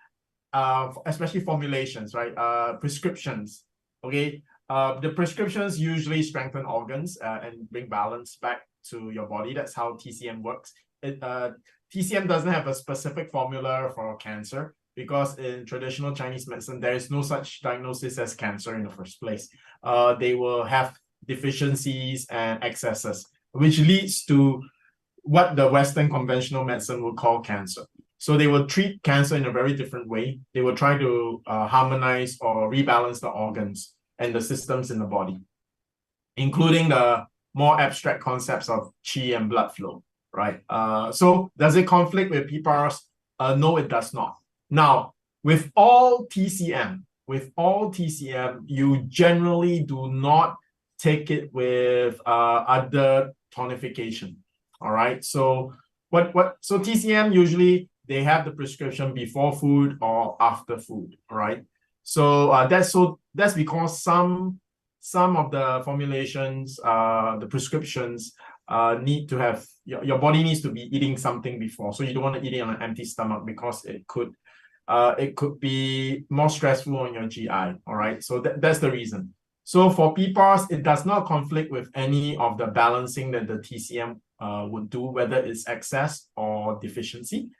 especially formulations, right? Prescriptions. Okay. The prescriptions usually strengthen organs and bring balance back to your body. That's how TCM works. TCM doesn't have a specific formula for cancer, because in traditional Chinese medicine, there is no such diagnosis as cancer in the first place. They will have deficiencies and excesses, which leads to what the Western conventional medicine would call cancer. So they will treat cancer in a very different way. They will try to harmonize or rebalance the organs and the systems in the body, including the more abstract concepts of qi and blood flow, right? So does it conflict with PPARS? No, it does not. Now, with all TCM, you generally do not take it with other tonification. All right. So so TCM usually they have the prescription before food or after food. All right. So that's because some of the formulations, the prescriptions need to have your body needs to be eating something before. So you don't want to eat it on an empty stomach, because it could be more stressful on your GI. All right. So that's the reason. So for PPARS, it does not conflict with any of the balancing that the TCM would do, whether it's excess or deficiency.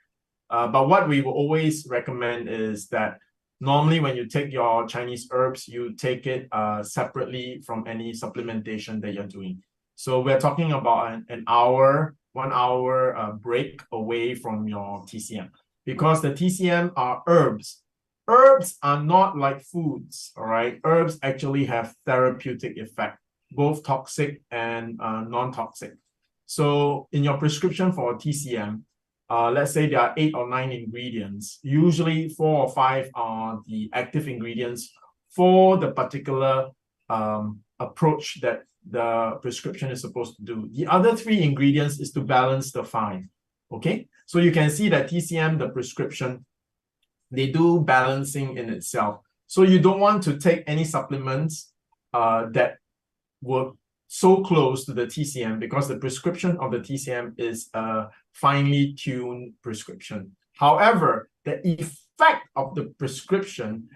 But what we will always recommend is that normally when you take your Chinese herbs, you take it separately from any supplementation that you're doing. So we're talking about an hour, 1 hour break away from your TCM, because the TCM are herbs. Herbs are not like foods, all right? Herbs actually have therapeutic effect, both toxic and non-toxic. So in your prescription for TCM, let's say there are 8 or 9 ingredients. Usually 4 or 5 are the active ingredients for the particular approach that the prescription is supposed to do. The other 3 ingredients is to balance the 5. Okay, so you can see that TCM, the prescription, they do balancing in itself. So you don't want to take any supplements that work so close to the TCM, because the prescription of the TCM is a finely tuned prescription. However, the effect of the prescription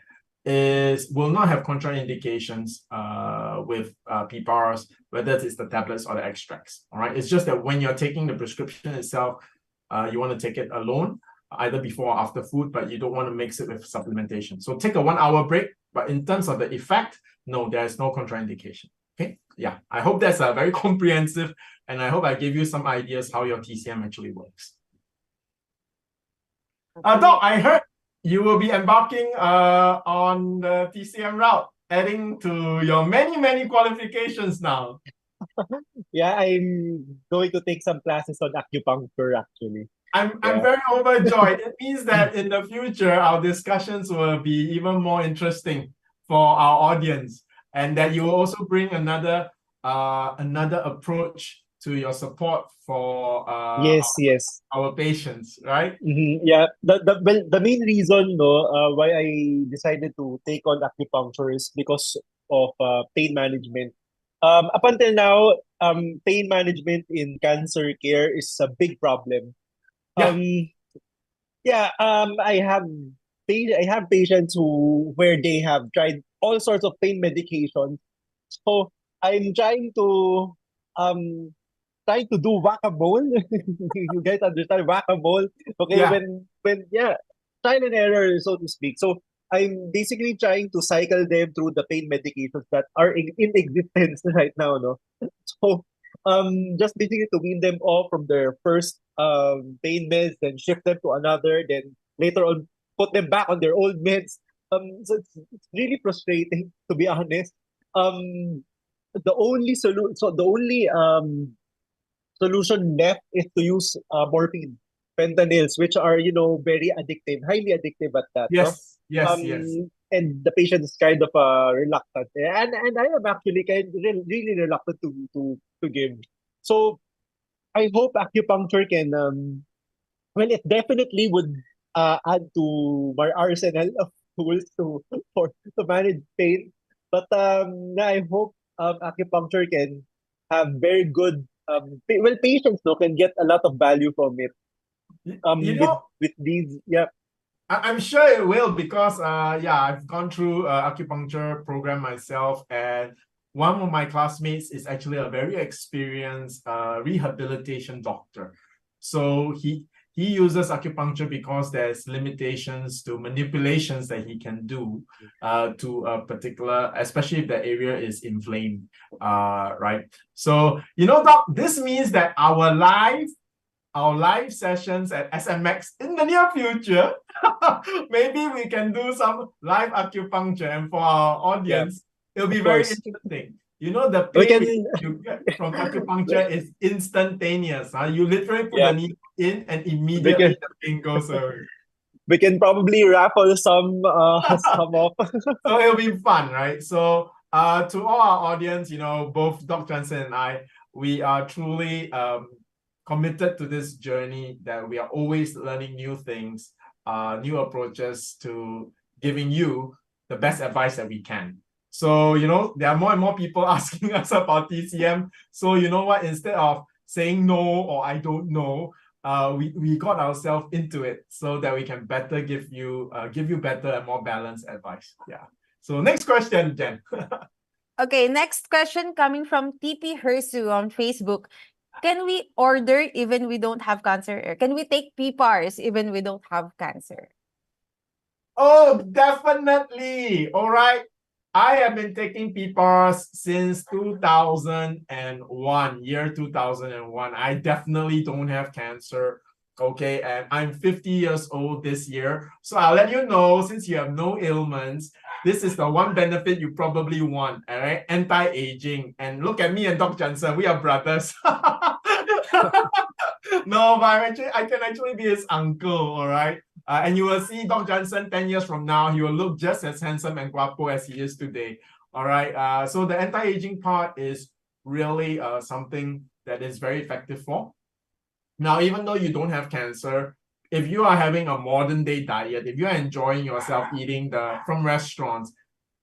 will not have contraindications with PPARS, whether it's the tablets or the extracts. All right, it's just that when you're taking the prescription itself, you want to take it alone, either before or after food, but you don't want to mix it with supplementation. So take a 1 hour break, but in terms of the effect, no, there's no contraindication. Okay, yeah, I hope that's very comprehensive, and I hope I gave you some ideas how your TCM actually works. Doc, I heard you will be embarking on the TCM route, adding to your many qualifications now. Yeah, I'm going to take some classes on acupuncture actually. I'm very overjoyed. It means that in the future, our discussions will be even more interesting for our audience, and that you will also bring another approach to your support for Yes. our patients, right? Yeah, the main reason why I decided to take on acupuncture is because of pain management. Up until now, pain management in cancer care is a big problem. Yeah. Yeah, I have patients where they have tried all sorts of pain medications. So I'm um trying to do whack-a-mole. You guys understand whack-a-mole? Okay, Yeah. when yeah, trial and error, so to speak. So I'm basically trying to cycle them through the pain medications that are in existence right now, no? So just basically to wean them off from their first pain meds, then shift them to another, then later on put them back on their old meds. So it's really frustrating to be honest. Um, the only solution left is to use morphine, fentanyls, which are very addictive, highly addictive at that, no? Yes. Yes. Yes. And the patient is kind of reluctant, and I am actually really reluctant to give. So I hope acupuncture can well, it definitely would add to my arsenal of tools to manage pain. But I hope acupuncture can have very good patients no can get a lot of value from it. You With know, these, yeah. I'm sure it will because yeah, I've gone through acupuncture program myself, and one of my classmates is actually a very experienced rehabilitation doctor. So he uses acupuncture because there's limitations to manipulations that he can do to a particular, especially if the area is inflamed, right? So doc, this means that our live sessions at SMX in the near future, maybe we can do some live acupuncture. And for our Yeah, audience, it'll be of very course. interesting. The We pain can you get from acupuncture is instantaneous. You literally put the yeah, needle in and we can immediately the pain goes away. probably raffle some some off. So it'll be fun, right? So to all our audience, both Dr. Jansen and I, we are truly committed to this journey that we are always learning new things, new approaches to giving you the best advice that we can. So, there are more and more people asking us about TCM. So, you know what? Instead of saying no or I don't know, we got ourselves into it so that we can better give you better and more balanced advice. Yeah. So next question, Jhen. Okay, next question coming from TP Hersu on Facebook. Can we order even we don't have cancer? Can we take PPARS even we don't have cancer? Oh, definitely. All right. I have been taking PPARS since 2001, year 2001. I definitely don't have cancer. Okay, and I'm 50 years old this year. So I'll let you know, since you have no ailments, this is the one benefit you probably want, all right? Anti-aging. And look at me and Dr. Jansen, we are brothers. No, but I can actually be his uncle, all right? And you will see Dr. Jansen 10 years from now, he will look just as handsome and guapo as he is today. All right. So the anti-aging part is really something that is very effective for. Now, even though you don't have cancer, if you are having a modern day diet, if you are enjoying yourself eating from restaurants,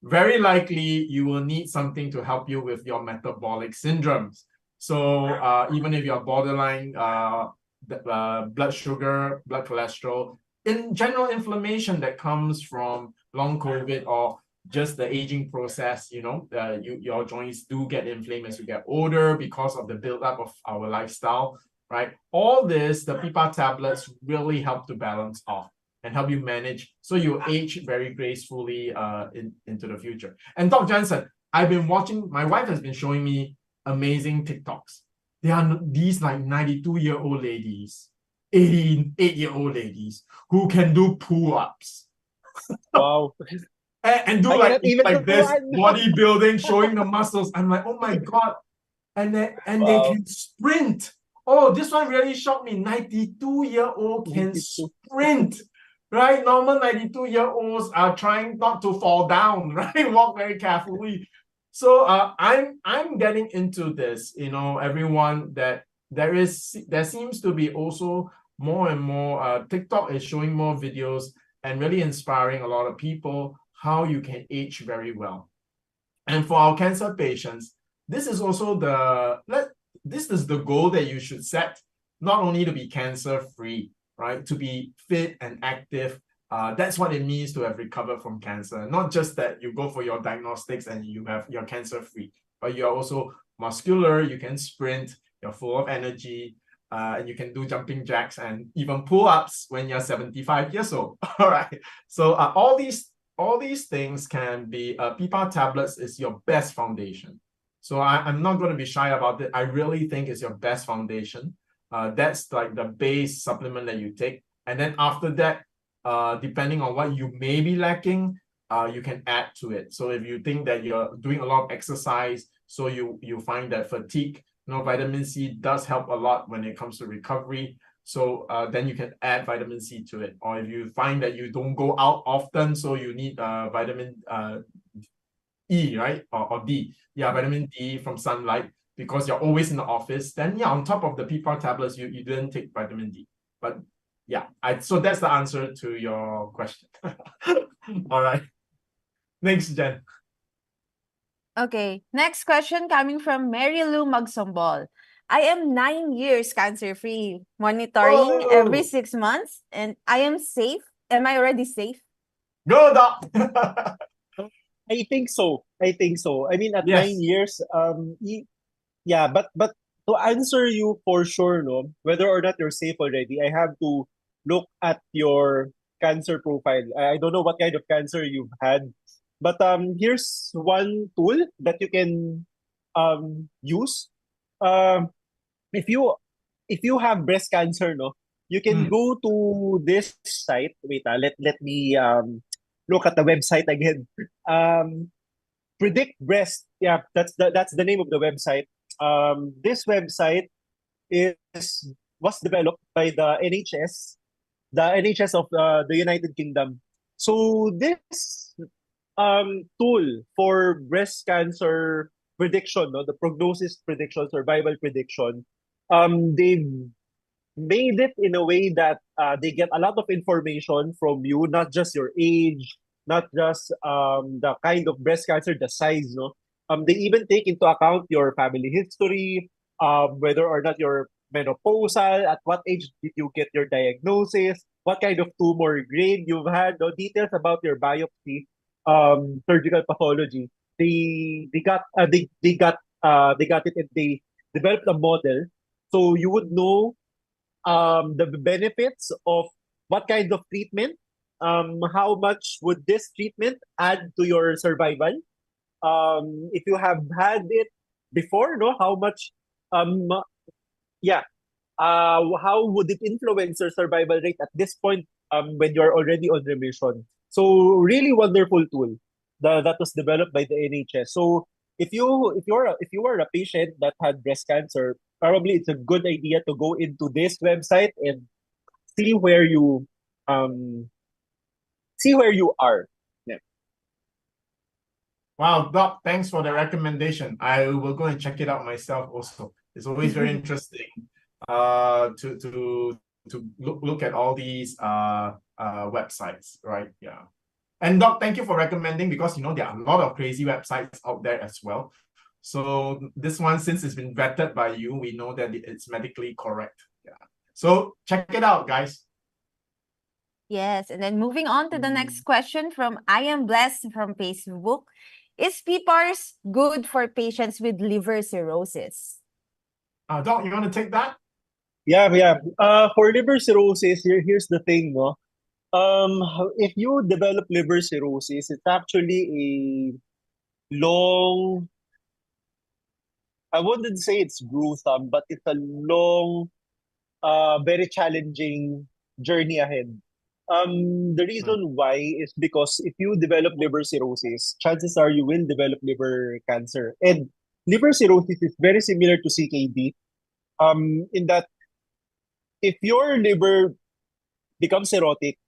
very likely you will need something to help you with your metabolic syndromes. So even if you're borderline blood sugar, blood cholesterol, in general inflammation that comes from long COVID or just the aging process, your joints do get inflamed as you get older because of the buildup of our lifestyle, right? All this, the PPAR tablets really help to balance off and help you manage so you age very gracefully into the future. And Dr. Jansen, I've been watching, my wife has been showing me amazing TikToks. There are these like 92-year-old ladies, 88-year-old ladies who can do pull-ups. Wow. and do I like cannot even like do this one. bodybuilding, showing the muscles. I'm like, oh my God. And they Wow. can sprint. Oh, this one really shocked me. 92-year-old can 92. sprint. Right? Normal 92-year-olds are trying not to fall down, right? Walk very carefully. So I'm getting into this, everyone, that there seems to be also more and more TikTok is showing more videos and really inspiring a lot of people how you can age very well. And for our cancer patients, this is also this is the goal that you should set, not only to be cancer free, right? To be fit and active. That's what it means to have recovered from cancer. Not just that you go for your diagnostics and you're cancer free, but you're also muscular, you can sprint, you're full of energy, and you can do jumping jacks and even pull-ups when you're 75 years old. All right. So all these things can be, PPAR tablets is your best foundation. So I'm not going to be shy about it. I really think it's your best foundation. That's like the base supplement that you take. And then after that, depending on what you may be lacking, you can add to it. So if you think that you're doing a lot of exercise, so you find that fatigue, vitamin C does help a lot when it comes to recovery. So then you can add vitamin C to it. Or if you find that you don't go out often, so you need vitamin E, right? Or D. Yeah, vitamin D from sunlight because you're always in the office. Then yeah, on top of the PPAR tablets, you didn't take vitamin D. But yeah, so that's the answer to your question. All right. Thanks, Jhen. Okay, next question coming from Mary Lou Magsombol. I am 9 years cancer-free, monitoring every 6 months, and I am safe. Am I already safe? Go, Doc! I think so. I mean, at Yes. 9 years, yeah, but to answer you for sure, whether or not you're safe already, I have to look at your cancer profile. I don't know what kind of cancer you've had, but here's one tool that you can use. If you have breast cancer, you can go to this site. Wait, let me look at the website again. Predict Breast. Yeah, that's the name of the website. This website was developed by the NHS of the United Kingdom. So this tool for breast cancer prediction, the prognosis prediction, survival prediction, they've made it in a way that they get a lot of information from you, not just your age, not just the kind of breast cancer, the size, they even take into account your family history, whether or not you're menopausal, at what age did you get your diagnosis, what kind of tumor grade you've had, details about your biopsy, surgical pathology. They got it and they developed a model so you would know the benefits of what kind of treatment, how much would this treatment add to your survival, if you have had it before, how much, how would it influence your survival rate at this point, when you're already on remission. So really wonderful tool that was developed by the NHS. So if you are a patient that had breast cancer, probably it's a good idea to go into this website and see where you are. Yeah. Wow, Doc, thanks for the recommendation. I will go and check it out myself also. It's always very interesting to look at all these websites, right? Yeah. And Doc, thank you for recommending because there are a lot of crazy websites out there as well. So this one, since it's been vetted by you, we know that it's medically correct. Yeah. So check it out, guys. Yes, and then moving on to the next question from I Am Blessed from Facebook. Is PPARS good for patients with liver cirrhosis? Doc, you want to take that? Yeah. For liver cirrhosis, here's the thing, if you develop liver cirrhosis, it's actually a long, I wouldn't say it's gruesome, but it's a long, very challenging journey ahead. The reason why is because if you develop liver cirrhosis, chances are you will develop liver cancer. And liver cirrhosis is very similar to CKD, in that if your liver becomes cirrhotic,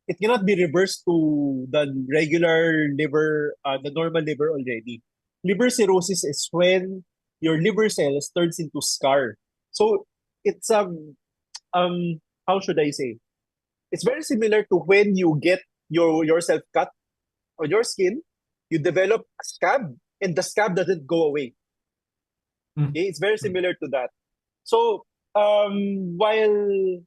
it cannot be reversed to the regular liver, the normal liver already. Liver cirrhosis is when your liver cells turns into scar. So it's how should I say? It's very similar to when you get yourself cut on your skin, you develop a scab, and the scab doesn't go away. Okay, it's very similar to that. So while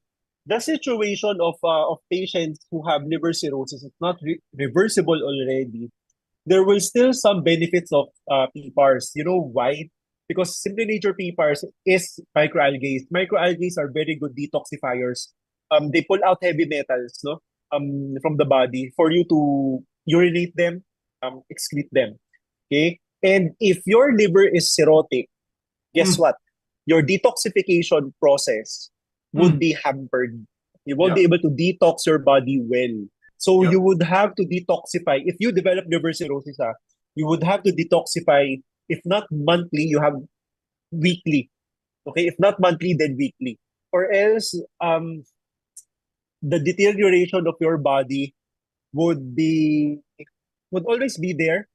the situation of patients who have liver cirrhosis is not reversible already, there will still some benefits of PPARS. You know why? Because Simply Nature PPARS is microalgae. Microalgae are very good detoxifiers. They pull out heavy metals, no, from the body for you to urinate them, excrete them. Okay, and if your liver is cirrhotic, guess what? Your detoxification process would be hampered. You won't be able to detox your body well. So you would have to detoxify. If you develop liver cirrhosis, you would have to detoxify. If not monthly, you have weekly. Okay, if not monthly, then weekly. Or else, the deterioration of your body would always be there.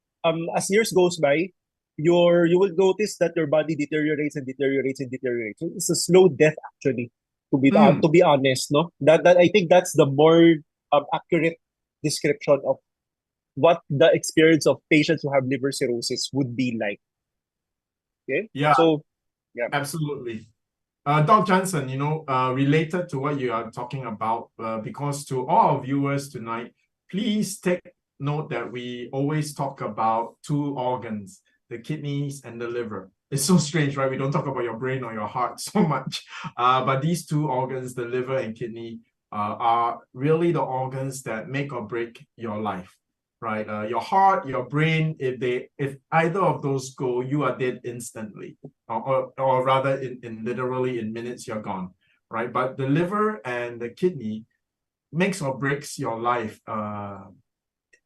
As years goes by, you will notice that your body deteriorates and deteriorates and deteriorates. So it's a slow death, actually. To be honest, no, that I think that's the more accurate description of what the experience of patients who have liver cirrhosis would be like. Okay. Yeah. So, yeah. Absolutely. Dr. Jansen, related to what you are talking about, because to all our viewers tonight, please take note that we always talk about two organs, the kidneys and the liver. It's so strange, right? We don't talk about your brain or your heart so much. But these two organs, the liver and kidney, are really the organs that make or break your life, right? Your heart, your brain, if either of those go, you are dead instantly, or rather in literally in minutes, you're gone, right? But the liver and the kidney makes or breaks your life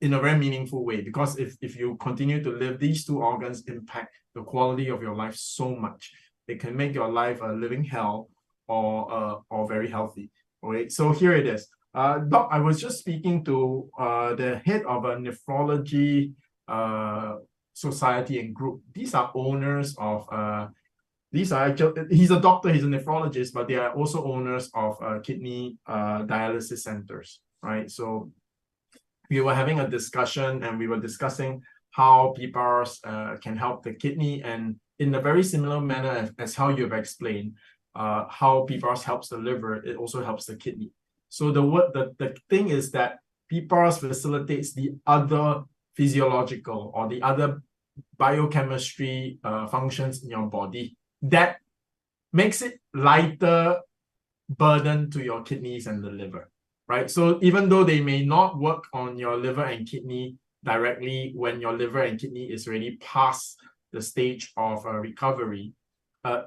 in a very meaningful way, because if you continue to live, these two organs impact the quality of your life so much. It can make your life a living hell or very healthy. Right? So here it is. Doc, I was just speaking to the head of a nephrology society and group. These are owners of he's a doctor, he's a nephrologist, but they are also owners of kidney dialysis centers, right? So we were having a discussion and we were discussing how PPARS can help the kidney, and in a very similar manner as how you've explained, how PPARS helps the liver, it also helps the kidney. So the thing is that PPARS facilitates the other physiological or the other biochemistry functions in your body that makes it lighter burden to your kidneys and the liver, right? So even though they may not work on your liver and kidney directly when your liver and kidney is already past the stage of recovery,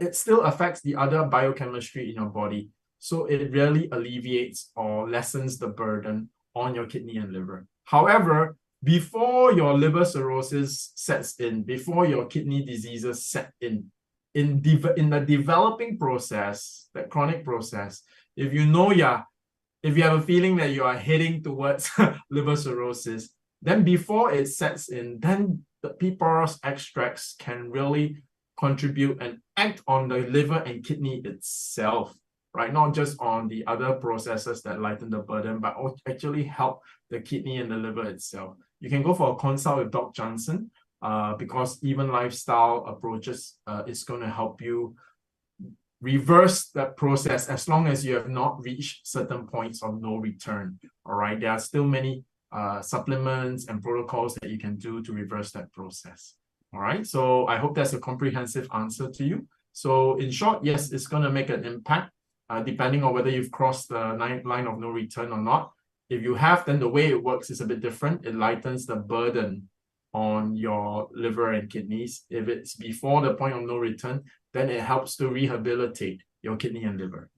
it still affects the other biochemistry in your body. So it really alleviates or lessens the burden on your kidney and liver. However, before your liver cirrhosis sets in, before your kidney diseases set in the developing process, that chronic process, if you have a feeling that you are heading towards liver cirrhosis, then before it sets in, then the PPARS extracts can really contribute and act on the liver and kidney itself, right? Not just on the other processes that lighten the burden, but actually help the kidney and the liver itself. You can go for a consult with Dr. Jansen, because even lifestyle approaches is going to help you reverse that process as long as you have not reached certain points of no return. All right, there are still many supplements and protocols that you can do to reverse that process. All right, so I hope that's a comprehensive answer to you. So in short, yes, it's going to make an impact depending on whether you've crossed the line of no return or not. If you have, then the way it works is a bit different. It lightens the burden on your liver and kidneys. If it's before the point of no return, then it helps to rehabilitate your kidney and liver.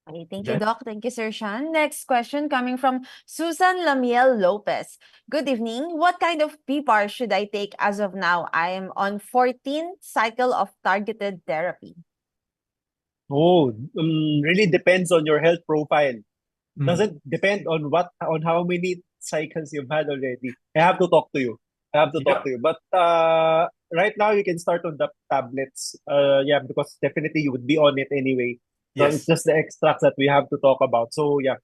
Okay, thank Jhen? you, Doc. Thank you, Sir Shyan. Next question coming from Susan Lamiel Lopez. Good evening. What kind of PPAR should I take as of now? I am on 14th cycle of targeted therapy. Oh, really depends on your health profile. Doesn't depend on how many cycles you've had already. I have to talk to you. But right now you can start on the tablets. Because definitely you would be on it anyway. So Yes. it's just the extracts that we have to talk about. So yeah.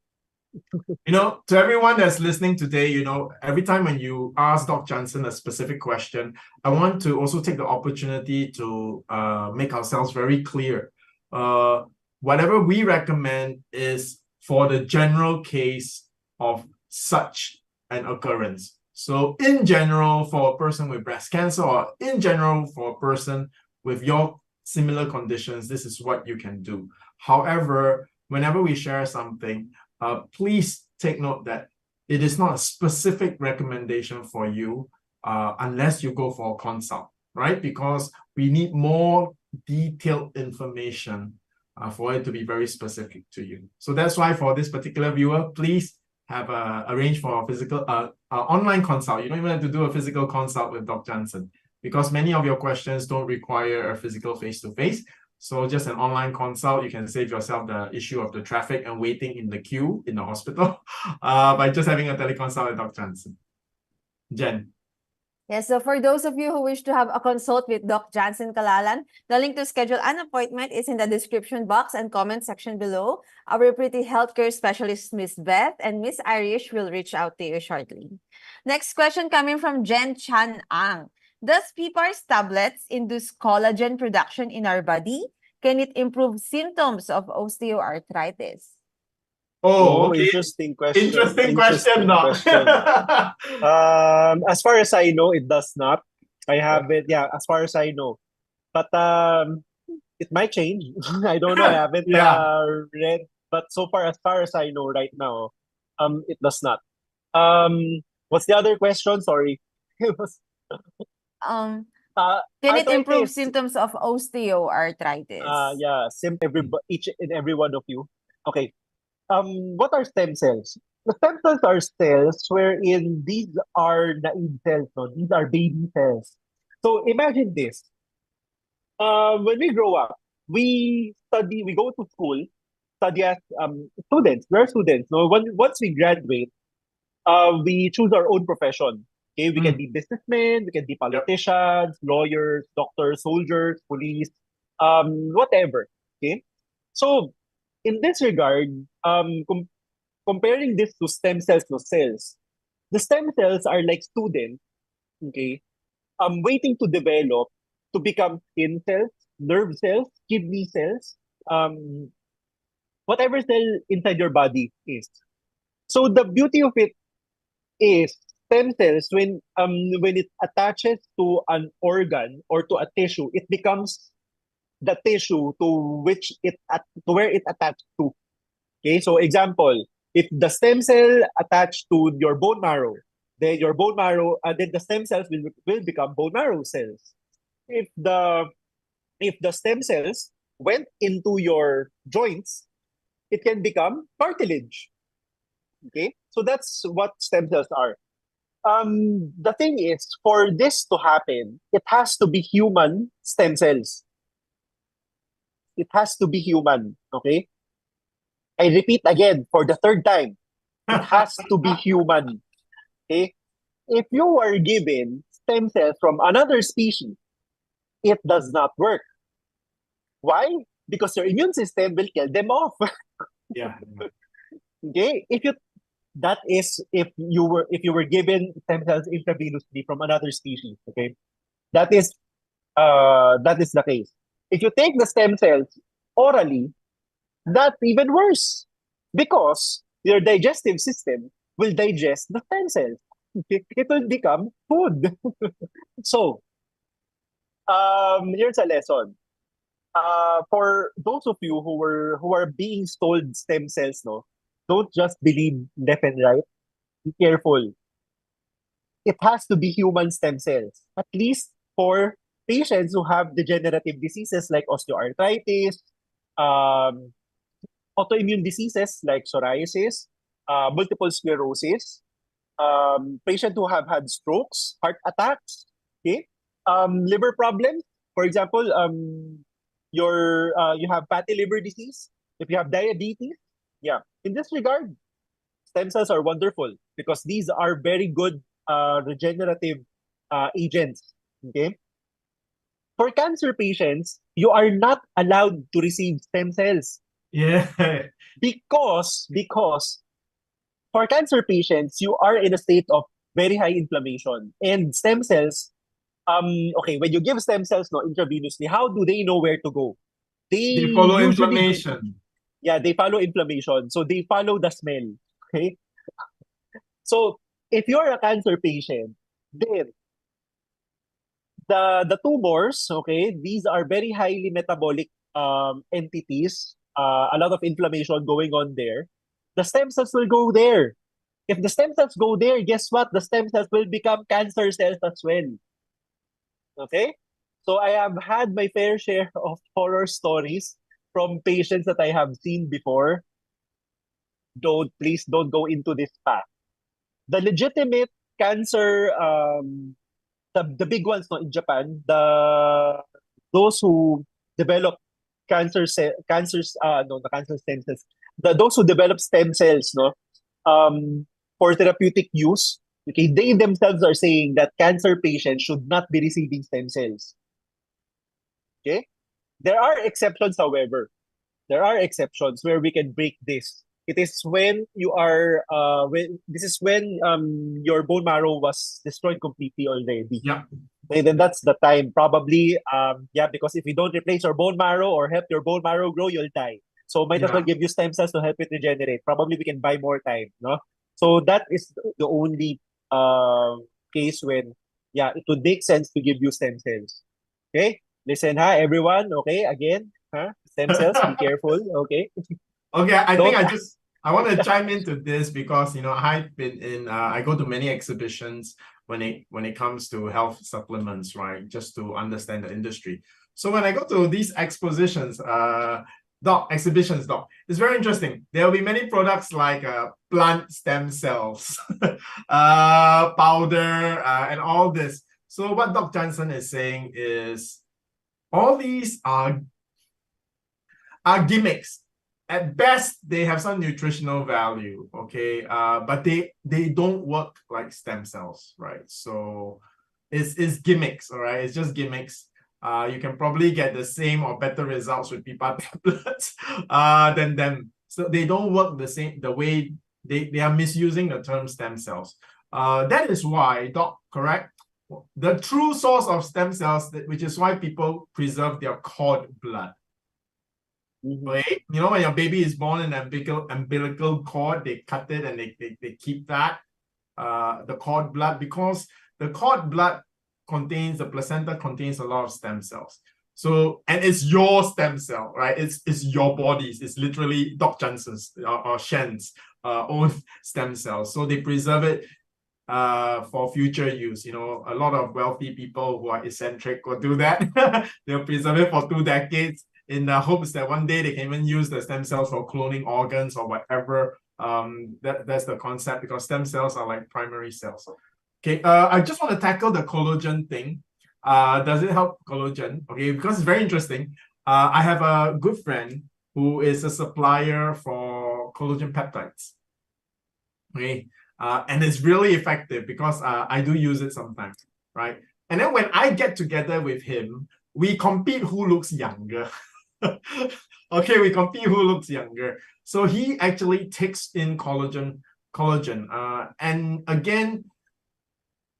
To everyone that's listening today, every time when you ask Dr. Jansen a specific question, I want to also take the opportunity to make ourselves very clear. whatever we recommend is for the general case of such an occurrence. So in general, for a person with breast cancer, or in general for a person with your similar conditions, this is what you can do. However, whenever we share something, please take note that it is not a specific recommendation for you unless you go for a consult, right? Because we need more detailed information for it to be very specific to you. So that's why for this particular viewer, please have arrange for a physical online consult. You don't even have to do a physical consult with Dr. Jansen, because many of your questions don't require a physical face-to-face. So just an online consult, you can save yourself the issue of the traffic and waiting in the queue in the hospital by just having a teleconsult with Dr. Jansen. Jhen. Yes, so for those of you who wish to have a consult with Doc Jansen Kalalan, the link to schedule an appointment is in the description box and comment section below. Our pretty healthcare specialist, Miss Beth and Miss Irish, will reach out to you shortly. Next question coming from Jen Chan Ang. Does PPARS tablets induce collagen production in our body? Can it improve symptoms of osteoarthritis? Oh, okay. Interesting question. Interesting question, Doc. As far as I know, it does not. I haven't, yeah, as far as I know. But it might change. I don't know. I haven't read. But so far, as I know right now, it does not. What's the other question? Sorry. It was, Can it improve arthritis. symptoms of osteoarthritis? Yeah, each and every one of you. Okay. What are stem cells? The stem cells are cells wherein these are naive cells, no? These are baby cells. So imagine this. When we grow up, we go to school, study as students. We're students. No, once we graduate, we choose our own profession. Okay, we can be businessmen, we can be politicians, lawyers, doctors, soldiers, police, whatever. Okay, so in this regard, comparing this to stem cells to cells, the stem cells are like students, okay, waiting to develop to become skin cells, nerve cells, kidney cells, whatever cell inside your body is. So the beauty of it is stem cells, when it attaches to an organ or to a tissue, it becomes the tissue to where it attached to. Okay, so example, if the stem cell attached to your bone marrow, then your bone marrow, then the stem cells will become bone marrow cells. If the stem cells went into your joints, it can become cartilage. Okay, so that's what stem cells are. The thing is, for this to happen, it has to be human stem cells. It has to be human. Okay, I repeat again for the third time. It has to be human. Okay, if you are given stem cells from another species, it does not work. Why? Because your immune system will kill them off. Yeah. Okay, if you were given stem cells intravenously from another species, okay, that is the case. If you take the stem cells orally, that's even worse, because your digestive system will digest the stem cells. It will become food. So, here's a lesson. For those of you who are being sold stem cells, no, don't just believe left and right. Be careful. It has to be human stem cells, at least for patients who have degenerative diseases like osteoarthritis, autoimmune diseases like psoriasis, multiple sclerosis, patients who have had strokes, heart attacks, okay, liver problems. For example, you have fatty liver disease. If you have diabetes, yeah. In this regard, stem cells are wonderful because these are very good regenerative agents. Okay. For cancer patients, you are not allowed to receive stem cells. Yeah. Because for cancer patients, you are in a state of very high inflammation. And stem cells, okay, when you give stem cells intravenously, how do they know where to go? They follow usually inflammation. they follow inflammation. So they follow the smell. Okay. So if you're a cancer patient, then the tumors, okay, these are very highly metabolic entities. A lot of inflammation going on there. The stem cells will go there. If the stem cells go there, guess what? The stem cells will become cancer cells as well. Okay? So I have had my fair share of horror stories from patients that I have seen before. Please don't go into this path. The legitimate cancer, the big ones, no, in Japan, those who develop cancers, no, the cancer stem cells, those who develop stem cells, no, for therapeutic use, okay, they themselves are saying that cancer patients should not be receiving stem cells. Okay, there are exceptions, however. There are exceptions where we can break this. It is when you are when your bone marrow was destroyed completely already. Yeah. Okay, then that's the time. Probably because if you don't replace your bone marrow or help your bone marrow grow, you'll die. So might as well give you stem cells to help it regenerate. Probably we can buy more time, no? So that is the only case when it would make sense to give you stem cells. Okay? Listen, everyone, okay? Again, stem cells, be careful, okay? Okay, I Don't- think I want to chime into this because I've been in I go to many exhibitions when it comes to health supplements, right? Just to understand the industry. So when I go to these expositions, exhibitions, it's very interesting. There will be many products like plant stem cells, powder, and all this. So what Doc Jansen is saying is all these are gimmicks. At best, they have some nutritional value, okay? But they don't work like stem cells, right? So it's gimmicks, all right? It's just gimmicks. You can probably get the same or better results with PPAR tablets than them. So they don't work the way they are misusing the term stem cells. That is why, Doc, correct? The true source of stem cells, which is why people preserve their cord blood. Right? When your baby is born in the umbilical cord, they cut it and they keep that, the cord blood, because the cord blood the placenta contains a lot of stem cells. So, and it's your stem cell, right? It's your body's. It's literally Doc Jansen's or Shyan's own stem cells. So they preserve it for future use. A lot of wealthy people who are eccentric will do that. They'll preserve it for 2 decades in the hopes that one day they can even use the stem cells for cloning organs or whatever. That's the concept, because stem cells are like primary cells. Okay, I just want to tackle the collagen thing. Does it help collagen? Okay, because it's very interesting. I have a good friend who is a supplier for collagen peptides. Okay, and it's really effective because I do use it sometimes, right? And then when I get together with him, we compete who looks younger. Okay, we compete who looks younger. So he actually takes in collagen. And again,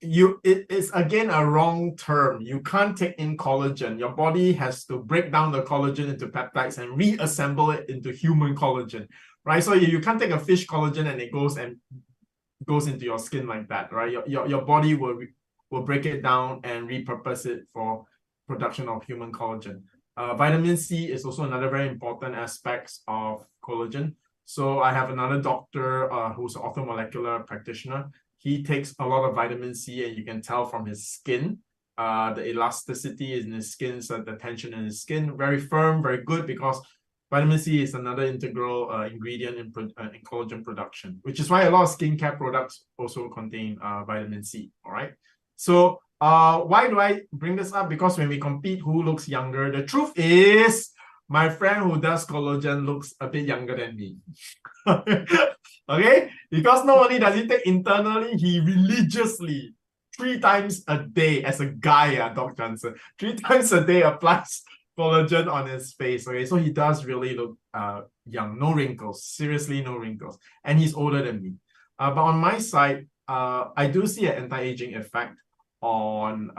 it is again a wrong term. You can't take in collagen. Your body has to break down the collagen into peptides and reassemble it into human collagen, right? So you can't take a fish collagen and it goes into your skin like that, right? Your body will break it down and repurpose it for production of human collagen. Vitamin C is also another very important aspect of collagen. So I have another doctor who's an orthomolecular practitioner. He takes a lot of vitamin C, and you can tell from his skin, the elasticity in his skin, so the tension in his skin, very firm, very good, because vitamin C is another integral ingredient in collagen production, which is why a lot of skincare products also contain vitamin C, all right? So why do I bring this up? Because when we compete who looks younger, the truth is my friend who does collagen looks a bit younger than me. Okay? Because not only does he take internally, he religiously 3 times a day, as a guy, Doc Jansen, 3 times a day applies collagen on his face. Okay, so he does really look young, no wrinkles, seriously no wrinkles, and he's older than me. But on my side, I do see an anti-aging effect on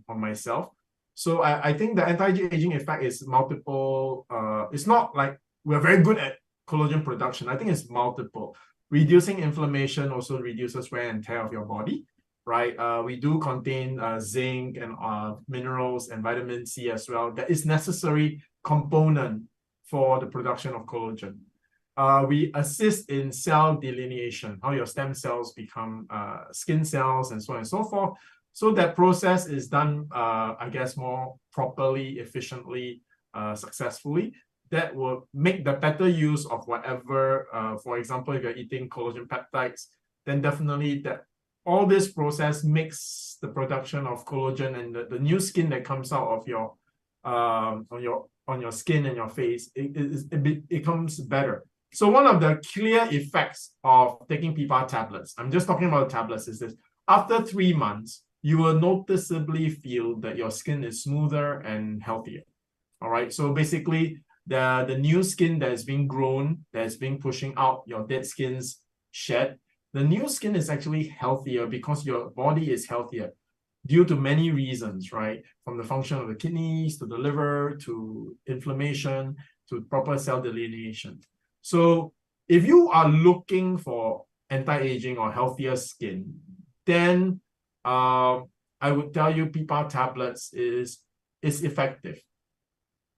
myself. So I think the anti-aging effect is multiple. It's not like we're very good at collagen production. I think it's multiple. Reducing inflammation also reduces wear and tear of your body, right? We do contain zinc and minerals and vitamin C as well. That is necessary component for the production of collagen. We assist in cell delineation, how your stem cells become skin cells and so on and so forth. So that process is done, I guess, more properly, efficiently, successfully. That will make the better use of whatever, for example, if you're eating collagen peptides, then definitely that all this process makes the production of collagen and the new skin that comes out of your on your skin and your face, it becomes better. So one of the clear effects of taking PPAR tablets, I'm just talking about tablets, is this: after 3 months, you will noticeably feel that your skin is smoother and healthier. All right. So basically, the new skin that is being grown, that is being pushing out your dead skin's shed, the new skin is actually healthier because your body is healthier due to many reasons, right? From the function of the kidneys to the liver to inflammation to proper cell delineation. So if you are looking for anti-aging or healthier skin, then I would tell you PPAR tablets is effective.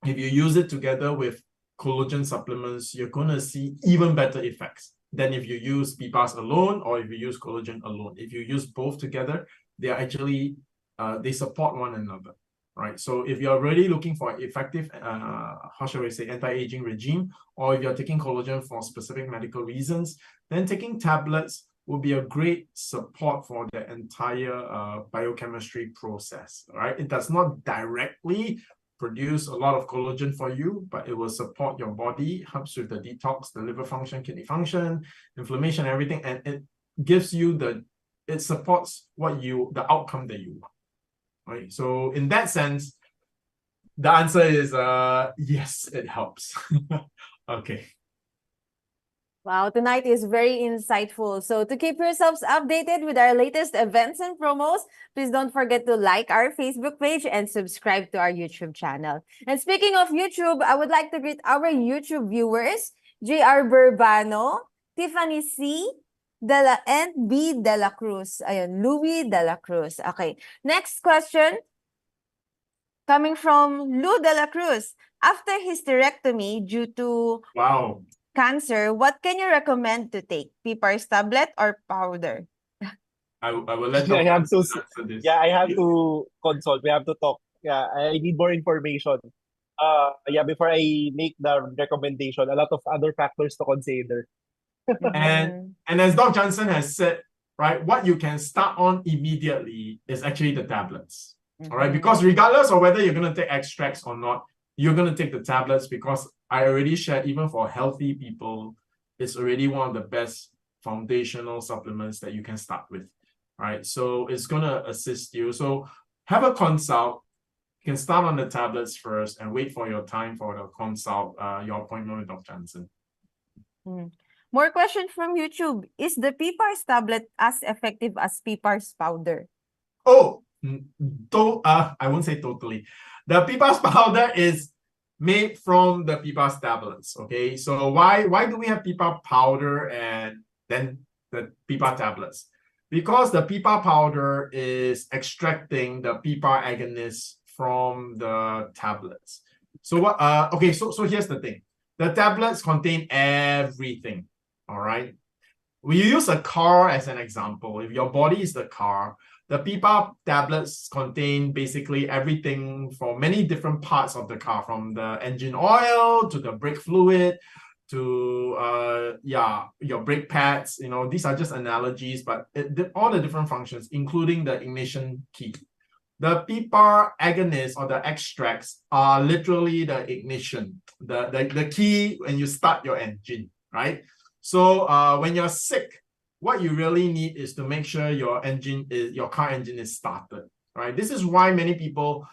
If you use it together with collagen supplements, you're going to see even better effects than if you use PPARS alone or if you use collagen alone. If you use both together, they are actually, they support one another, right? So if you're really looking for effective, how shall we say, anti-aging regime, or if you're taking collagen for specific medical reasons, then taking tablets will be a great support for the entire biochemistry process, right? It does not directly produce a lot of collagen for you, but it will support your body, helps with the detox, the liver function, kidney function, inflammation, everything, and it gives you it supports the outcome that you want, right? So in that sense, the answer is yes, it helps. Okay. Wow, tonight is very insightful. So to keep yourselves updated with our latest events and promos, please don't forget to like our Facebook page and subscribe to our YouTube channel. And speaking of YouTube, I would like to greet our YouTube viewers, JR Burbano, Tiffany C, and B. De La Cruz. Ayun, Louis De La Cruz. Okay, next question. Coming from Lou De La Cruz. After hysterectomy due to cancer, what can you recommend to take? PPARS tablet or powder? I will let I have to answer this. Yeah, I have to consult. We have to talk. Yeah, I need more information. Before I make the recommendation, a lot of other factors to consider. And as Doc Jansen has said, right, what you can start on immediately is actually the tablets. All right, because regardless of whether you're going to take extracts or not, you're going to take the tablets, because I already shared, even for healthy people, it's already one of the best foundational supplements that you can start with, right? So it's going to assist you. So have a consult. You can start on the tablets first and wait for your time for the consult, your appointment with Dr. Jansen. More questions from YouTube. Is the PPARS tablet as effective as PPARS powder? Oh, I won't say totally. The PPARS powder is made from the PPARS tablets. Okay, so why do we have PPAR powder and then the PPAR tablets? Because the PPAR powder is extracting the PPAR agonist from the tablets. So what? Okay, so here's the thing. The tablets contain everything. All right. We use a car as an example. If your body is the car, the PPAR tablets contain basically everything for many different parts of the car, from the engine oil to the brake fluid to your brake pads. You know, these are just analogies, but all the different functions, including the ignition key. The PPAR agonists or the extracts are literally the ignition, the key when you start your engine, right? So when you're sick, what you really need is to make sure your car engine is started, right? This is why many people,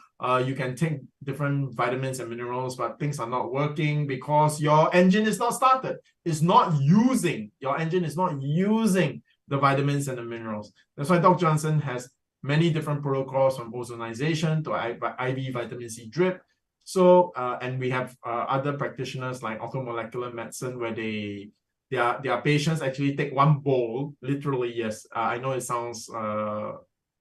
you can take different vitamins and minerals, but things are not working because your engine is not started. Your engine is not using the vitamins and the minerals. That's why Dr. Jansen has many different protocols from ozonization to IV vitamin C drip. So, and we have other practitioners like orthomolecular medicine where their patients actually take one bowl, literally, yes. I know it sounds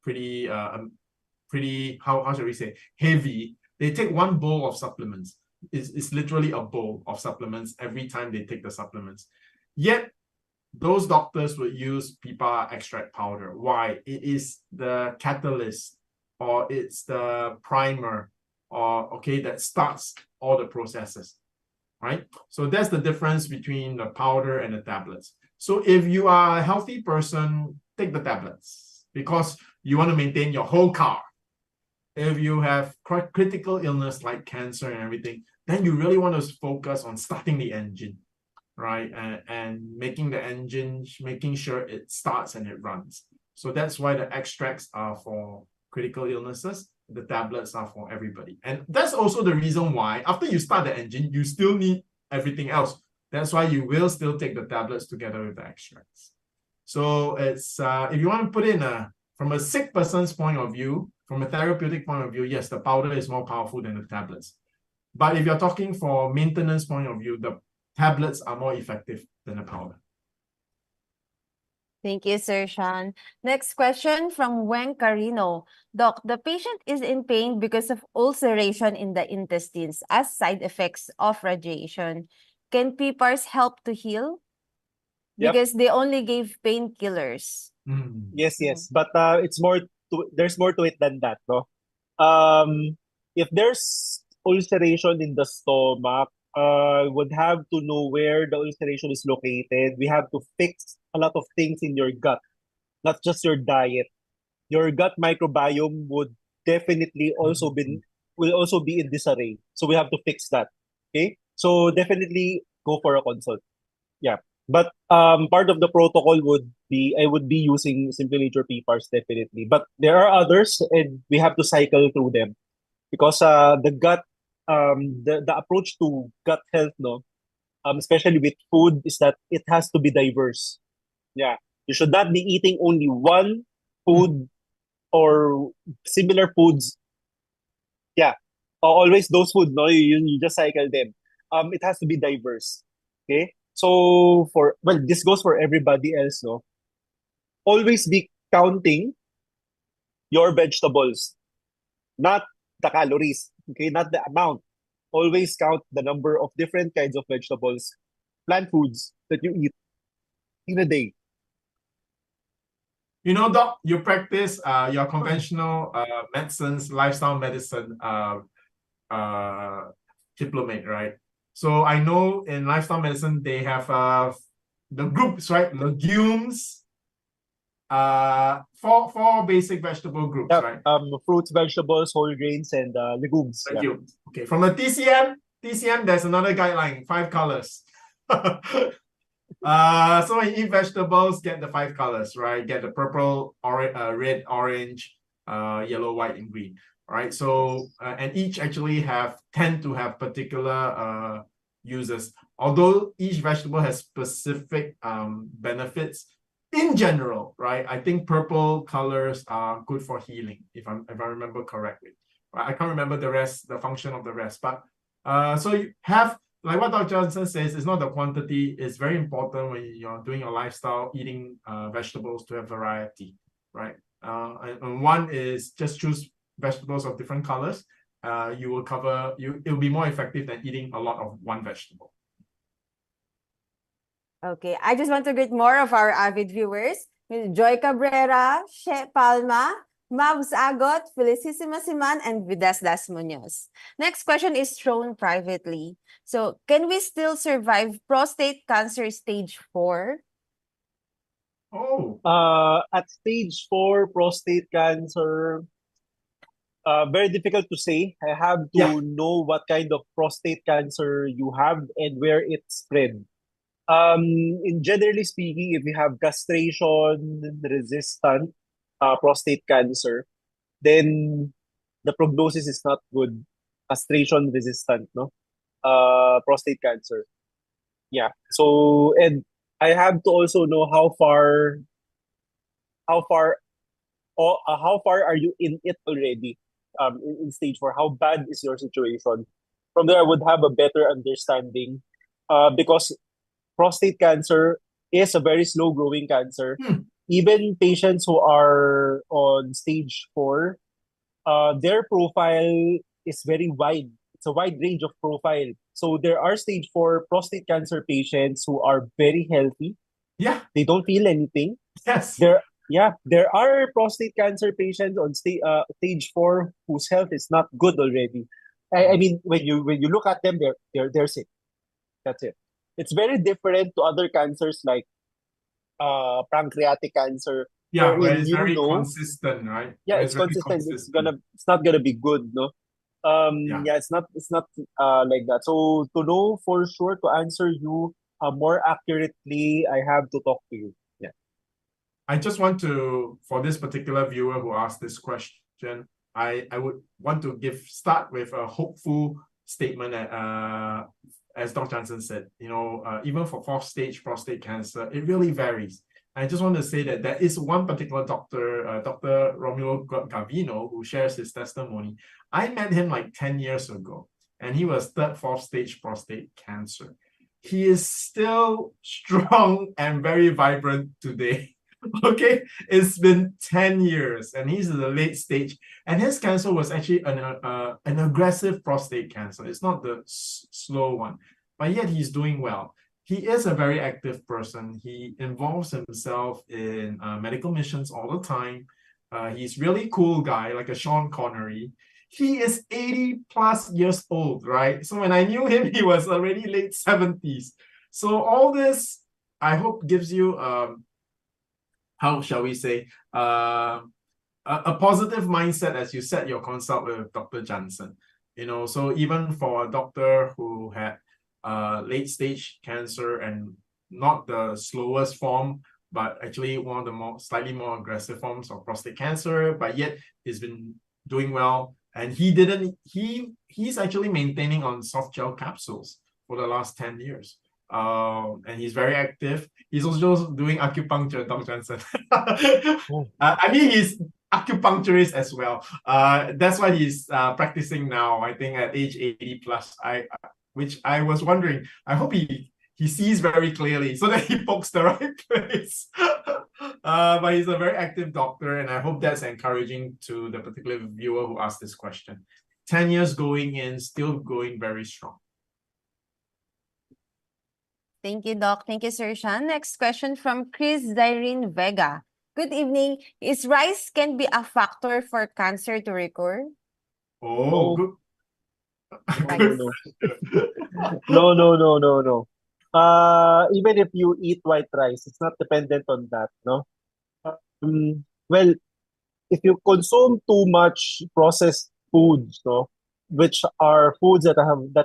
pretty, how should we say, heavy. They take one bowl of supplements. It's literally a bowl of supplements every time they take the supplements. Yet, those doctors would use PPAR extract powder. Why? It is the catalyst, or it's the primer, or that starts all the processes, right? So that's the difference between the powder and the tablets. So if you are a healthy person, take the tablets because you want to maintain your whole car. If you have critical illness like cancer and everything, then you really want to focus on starting the engine, right? And making the engine, making sure it starts and it runs. So that's why the extracts are for critical illnesses. The tablets are for everybody. And that's also the reason why after you start the engine, you still need everything else. That's why you will still take the tablets together with the extracts. So it's if you want to put in from a sick person's point of view, from a therapeutic point of view, yes, the powder is more powerful than the tablets. But if you're talking for maintenance point of view, the tablets are more effective than the powder. Thank you, Sir Shyan. Next question from Wen Carino. Doc, the patient is in pain because of ulceration in the intestines as side effects of radiation. Can PPARS help to heal? Yep. Because they only gave painkillers. Yes. But there's more to it than that, no? If there's ulceration in the stomach, would have to know where the ulceration is located. We have to fix a lot of things in your gut, not just your diet. Your gut microbiome would definitely will also be in disarray. So we have to fix that. Okay? So definitely go for a consult. Yeah. But part of the protocol would be I would be using Simply Nature PPARS definitely. But there are others and we have to cycle through them. Because the gut the approach to gut health, no, especially with food, is that it has to be diverse. Yeah. You should not be eating only one food or similar foods. Yeah. Always those foods, no, you just cycle them. It has to be diverse. Okay. So this goes for everybody else, no. Always be counting your vegetables, not the calories. Okay, not the amount. Always count the number of different kinds of vegetables, plant foods that you eat in a day. You know, Doc, you practice your conventional medicines, lifestyle medicine diplomate, right? So I know in lifestyle medicine, they have the groups, right? Legumes, four basic vegetable groups, right? Fruits, vegetables, whole grains, and legumes. Thank you. Okay, from the TCM, there's another guideline, 5 colors. So when you eat vegetables, get the 5 colors, right? Get the purple, red, orange, yellow, white, and green. Right? So and each actually tend to have particular uses. Although each vegetable has specific benefits, in general, right? I think purple colors are good for healing, if I remember correctly. Right? I can't remember the function of the rest, but so you have, like what Dr. Jansen says, it's not the quantity. It's very important when you're doing your lifestyle, eating vegetables, to have variety, right? And one is just choose vegetables of different colors. It'll be more effective than eating a lot of one vegetable. Okay, I just want to greet more of our avid viewers. Ms. Joy Cabrera, She Palma, Mavs Agot, Felicissima Siman, and Vidas Das Munoz. Next question is thrown privately. So, can we still survive prostate cancer stage 4? Oh. At stage 4 prostate cancer, very difficult to say. I have to know what kind of prostate cancer you have and where it spread. In generally speaking, if you have castration-resistant prostate cancer, then the prognosis is not good. Castration-resistant, no, prostate cancer. Yeah. So, and I have to also know how far or how far are you in it already? In stage 4, how bad is your situation? From there, I would have a better understanding, because prostate cancer is a very slow growing cancer. Even patients who are on stage 4, their profile is very wide. It's a wide range of profile. So there are stage 4 prostate cancer patients who are very healthy. Yeah. They don't feel anything. Yes. There are prostate cancer patients on stage 4 whose health is not good already. I mean, when you look at them, they're sick. That's it. It's very different to other cancers like pancreatic cancer, Yeah, where wherein it's very consistent, right? yeah, Where it's very consistent. It's not gonna be good, no. Yeah, it's not like that. So to know for sure, to answer you more accurately, I have to talk to you. Yeah. I just want to, for this particular viewer who asked this question, I would want to start with a hopeful statement that, as Dr. Jansen said, even for 4th stage prostate cancer, it really varies. I just want to say that there is one particular doctor, Dr. Romulo Gavino, who shares his testimony. I met him like 10 years ago, and he was 3rd, 4th stage prostate cancer. He is still strong and very vibrant today. Okay, it's been 10 years and he's in the late stage, and his cancer was actually an aggressive prostate cancer. It's not the slow one, but yet he's doing well. He is a very active person. He involves himself in medical missions all the time. He's really cool guy, like a Sean Connery. He is 80 plus years old, right? So when I knew him, he was already late 70s. So all this, I hope, gives you how shall we say, a positive mindset as you set your consult with Dr. Jansen. So even for a doctor who had late stage cancer and not the slowest form, but actually one of the slightly more aggressive forms of prostate cancer, but yet he's been doing well. And he's actually maintaining on soft gel capsules for the last 10 years. And he's very active. He's also doing acupuncture, Dr. Jansen. I mean, he's acupuncturist as well. That's why he's practicing now, I think at age 80 plus. Which I was wondering, I hope he sees very clearly so that he pokes the right place. But he's a very active doctor, and I hope that's encouraging to the particular viewer who asked this question. 10 years going in, still going very strong. Thank you, Doc. Thank you, Sir Shyan. Next question from Chris Zyrene Vega. Good evening. Is rice can be a factor for cancer to recur? Oh, good. No. Even if you eat white rice, it's not dependent on that, no? Well, if you consume too much processed foods, no, which are foods that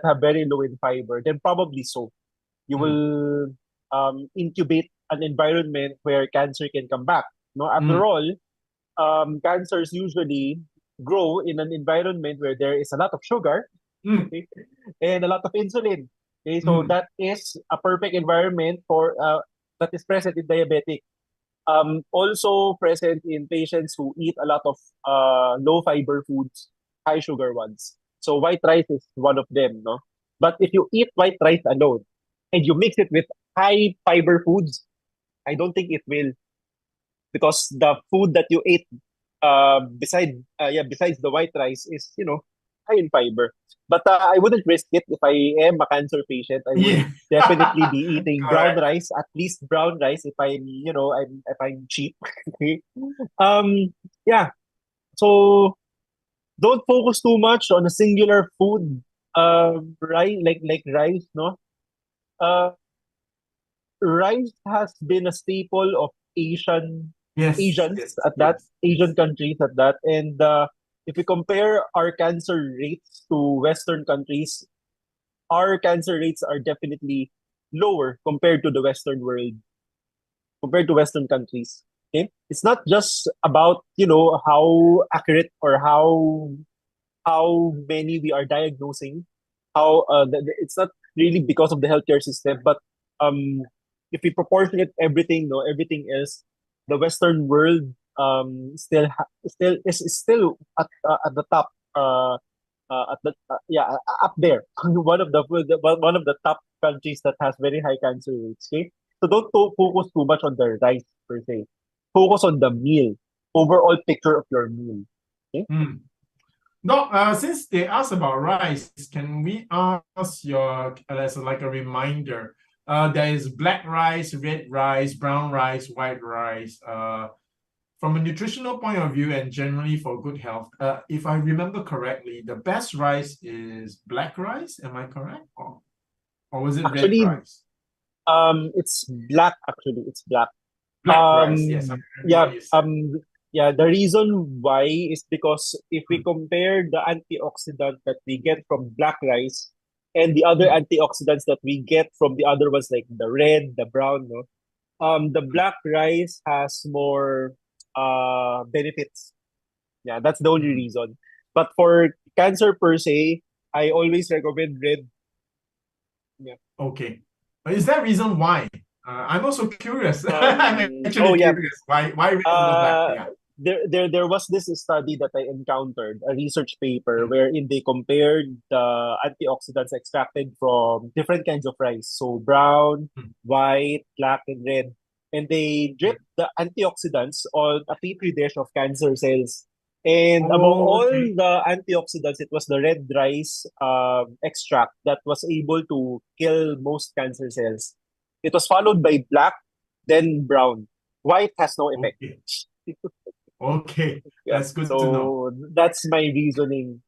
have very low in fiber, then probably so. You will incubate an environment where cancer can come back. No, after all, cancers usually grow in an environment where there is a lot of sugar, okay, and a lot of insulin. Okay, so that is a perfect environment for that is present in diabetic. Also present in patients who eat a lot of low fiber foods, high sugar ones. So white rice is one of them, no? But if you eat white rice alone and you mix it with high fiber foods, I don't think it will, because the food that you ate besides the white rice is high in fiber. But I wouldn't risk it if I am a cancer patient. I would definitely be eating brown rice, at least brown rice if I'm cheap. Okay. Yeah. So don't focus too much on a singular food. Right, like rice, no. Rice has been a staple of Asians Asian countries at that. And if we compare our cancer rates to Western countries, our cancer rates are definitely lower compared to the Western world, compared to Western countries. Okay, it's not just about how accurate or how many we are diagnosing. It's not really because of the healthcare system, but if we proportionate everything else, the Western world still at the top up there one of the top countries that has very high cancer rates. Okay, so don't focus too much on the rice per se. Focus on the meal, overall picture of your meal. Okay. Doc, since they asked about rice, can we ask your as like a reminder? There is black rice, red rice, brown rice, white rice. From a nutritional point of view and generally for good health, if I remember correctly, the best rice is black rice. Am I correct? Or was it Actually, red rice? It's black. Actually, it's black. Black rice, yes. Yeah. Yeah. The reason why is because if we compare the antioxidant that we get from black rice and the other antioxidants that we get from the other ones, like the red, the brown, no, the black rice has more benefits. Yeah, that's the only reason. But for cancer per se, I always recommend red. Yeah. Okay. Is there a reason why? I'm also curious. I'm actually curious. Why red over black? Yeah. There was this study that I encountered, a research paper wherein they compared the antioxidants extracted from different kinds of rice. So brown, white, black, and red. And they dripped the antioxidants on a petri dish of cancer cells. And among all the antioxidants, it was the red rice extract that was able to kill most cancer cells. It was followed by black, then brown. White has no effect. Okay, that's good to know. That's my reasoning.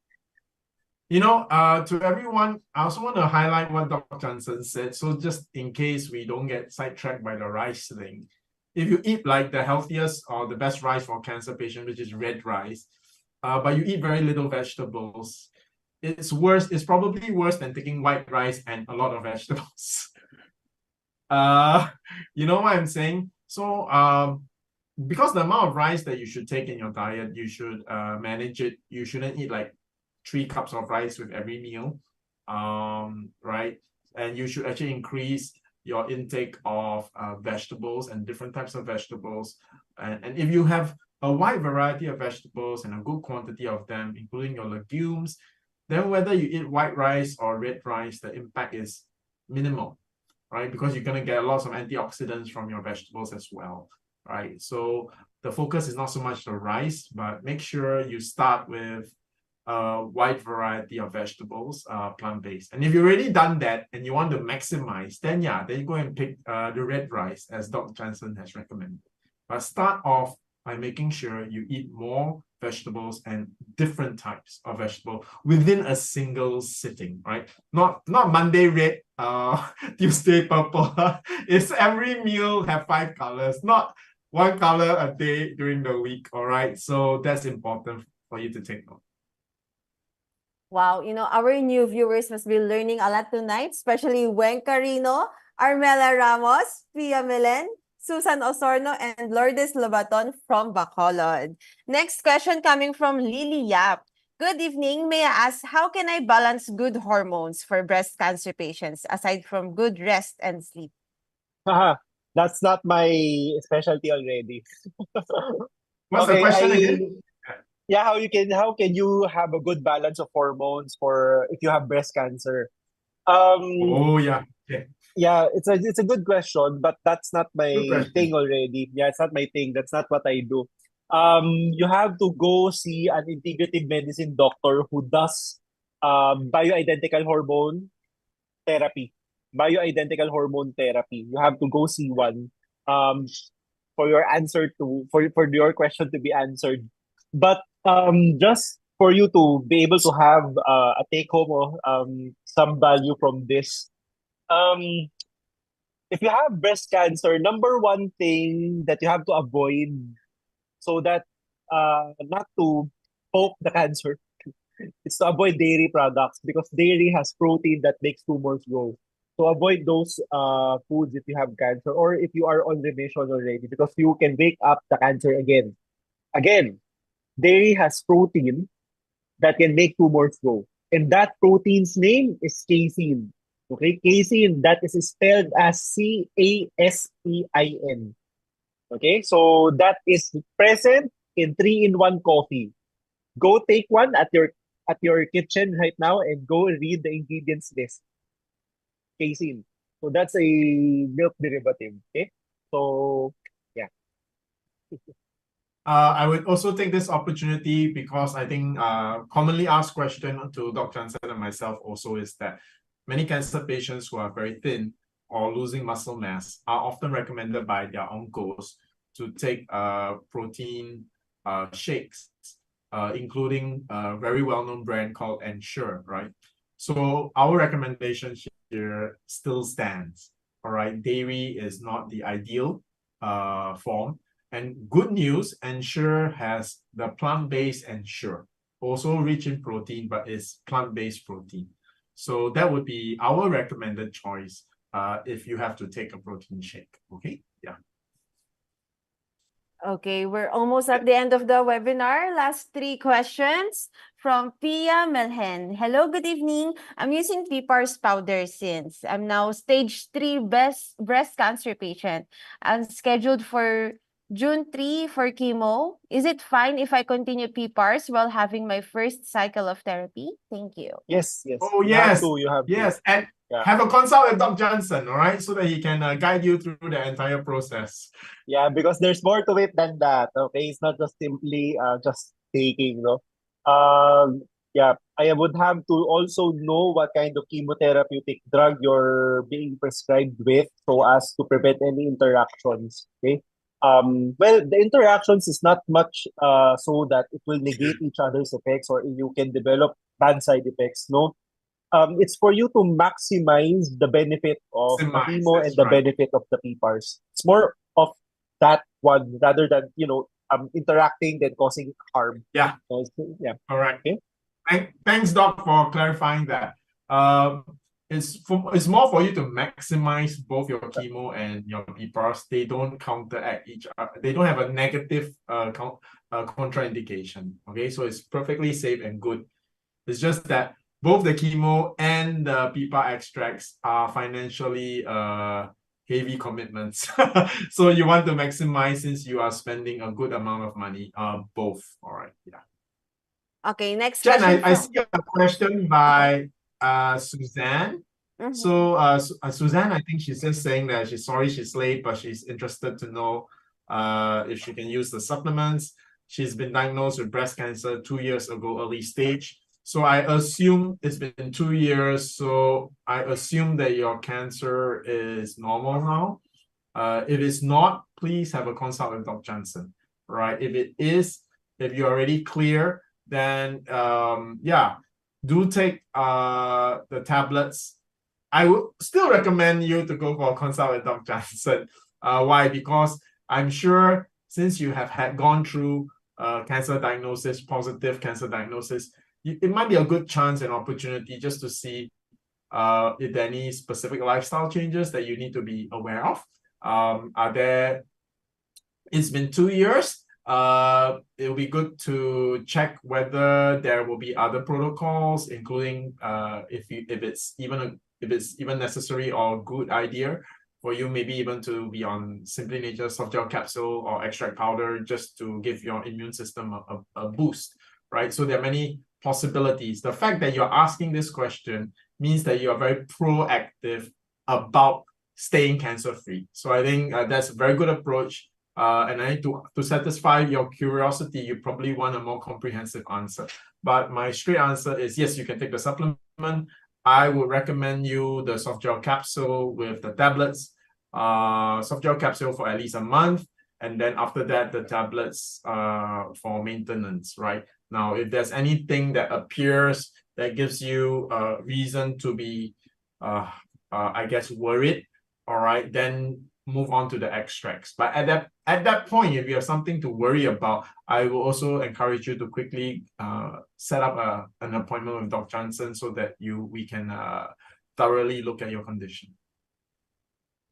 You know, to everyone, I also want to highlight what Dr. Jansen said. So just in case we don't get sidetracked by the rice thing, if you eat like the healthiest or the best rice for cancer patient, which is red rice, but you eat very little vegetables, it's worse. It's probably worse than taking white rice and a lot of vegetables. You know what I'm saying? So, because the amount of rice that you should take in your diet, you should manage it. You shouldn't eat like 3 cups of rice with every meal, right? And you should actually increase your intake of vegetables and different types of vegetables. And if you have a wide variety of vegetables and a good quantity of them, including your legumes, then whether you eat white rice or red rice, the impact is minimal, right? Because you're going to get lots of antioxidants from your vegetables as well, right? So the focus is not so much the rice, but make sure you start with a wide variety of vegetables, plant-based. And if you've already done that and you want to maximize, then yeah, then you go and pick the red rice as Dr. Jansen has recommended. But start off by making sure you eat more vegetables and different types of vegetable within a single sitting, right? Not Monday red, Tuesday purple. It's every meal have 5 colors, not 1 color a day during the week, all right? So that's important for you to take note. Wow, you know, our new viewers must be learning a lot tonight, especially Wen Carino, Armela Ramos, Pia Melen, Susan Osorno, and Lourdes Lobaton from Bacolod. Next question coming from Lily Yap. Good evening. May I ask, how can I balance good hormones for breast cancer patients aside from good rest and sleep? That's not my specialty already. What's the question again? Yeah, how can you have a good balance of hormones for if you have breast cancer? Yeah. Yeah, it's a good question, but that's not my thing already. Yeah, it's not my thing. That's not what I do. You have to go see an integrative medicine doctor who does bioidentical hormone therapy. Bioidentical hormone therapy. You have to go see one for your question to be answered. But just for you to be able to have a take home some value from this. If you have breast cancer, number one thing that you have to avoid so that not to poke the cancer is to avoid dairy products because dairy has protein that makes tumors grow. So avoid those foods if you have cancer or if you are on remission already because you can wake up the cancer again. Again, dairy has protein that can make tumors grow. And that protein's name is casein. Okay, casein, that is spelled as CASEIN. Okay, so that is present in 3-in-1 coffee. Go take one at your kitchen right now and go read the ingredients list. Casein. So that's a milk derivative. Okay, so yeah. I would also take this opportunity because I think commonly asked question to Dr. Jansen and myself also is that many cancer patients who are very thin or losing muscle mass are often recommended by their uncles to take protein shakes, including a very well-known brand called Ensure, right? So our recommendation here still stands. All right, dairy is not the ideal form. And good news, Ensure has the plant-based Ensure, also rich in protein, but it's plant-based protein. So that would be our recommended choice if you have to take a protein shake. Okay, yeah. Okay, we're almost at the end of the webinar. Last 3 questions from Pia Melhen. Hello, good evening. I'm using PPARS powder since I'm now stage 3 breast cancer patient. I'm scheduled for June 3 for chemo. Is it fine if I continue PPARS while having my first cycle of therapy? Thank you. Yes, yes. Oh, You have yes. to, you have to. Yes, and Yeah. have a consult with Dr. Jansen, all right, so that he can guide you through the entire process. Yeah, because there's more to it than that. Okay, it's not just simply just taking, no. Yeah, I would have to also know what kind of chemotherapeutic drug you're being prescribed with, so as to prevent any interactions. Okay. Well, the interactions is not much so that it will negate each other's effects or you can develop bad side effects. No, it's for you to maximize the benefit of the Maximize, chemo that's and the right. benefit of the PPARs. It's more of that one rather than interacting than causing harm. Yeah. Yeah. Correct. Okay. Thanks, Doc, for clarifying that. It's more for you to maximize both your chemo and your PPARs. They don't counteract each other. They don't have a negative contraindication. Okay, so it's perfectly safe and good. It's just that both the chemo and the PPAR extracts are financially heavy commitments. So you want to maximize since you are spending a good amount of money. Both. All right. Yeah. Okay, next Jhen, question. I see a question by Suzanne. Mhm. So Suzanne, I think she's just saying that she's sorry she's late, but she's interested to know if she can use the supplements. She's been diagnosed with breast cancer 2 years ago, early stage. So I assume it's been 2 years. So I assume that your cancer is normal now. If it's not, please have a consult with Dr. Jansen. Right? If it is, if you're already clear, then yeah, do take the tablets. I would still recommend you to go for a consult with Dr. Jansen. Why? Because I'm sure since you have gone through cancer diagnosis, positive cancer diagnosis, it might be a good chance and opportunity just to see if there are any specific lifestyle changes that you need to be aware of. Are there? It's been 2 years. It'll be good to check whether there will be other protocols, including if it's even necessary or good idea for you, maybe even to be on Simply Nature soft gel capsule or extract powder just to give your immune system a boost, right? So there are many possibilities. The fact that you're asking this question means that you are very proactive about staying cancer-free. So I think that's a very good approach. And I need to satisfy your curiosity, you probably want a more comprehensive answer. But my straight answer is yes, you can take the supplement. I would recommend you the soft gel capsule with the tablets. Soft gel capsule for at least a month. And then after that, the tablets for maintenance, right? Now, if there's anything that appears that gives you a reason to be, I guess, worried, all right, then move on to the extracts. But at that point, if you have something to worry about, I will also encourage you to quickly set up an appointment with Dr. Jansen so that we can thoroughly look at your condition.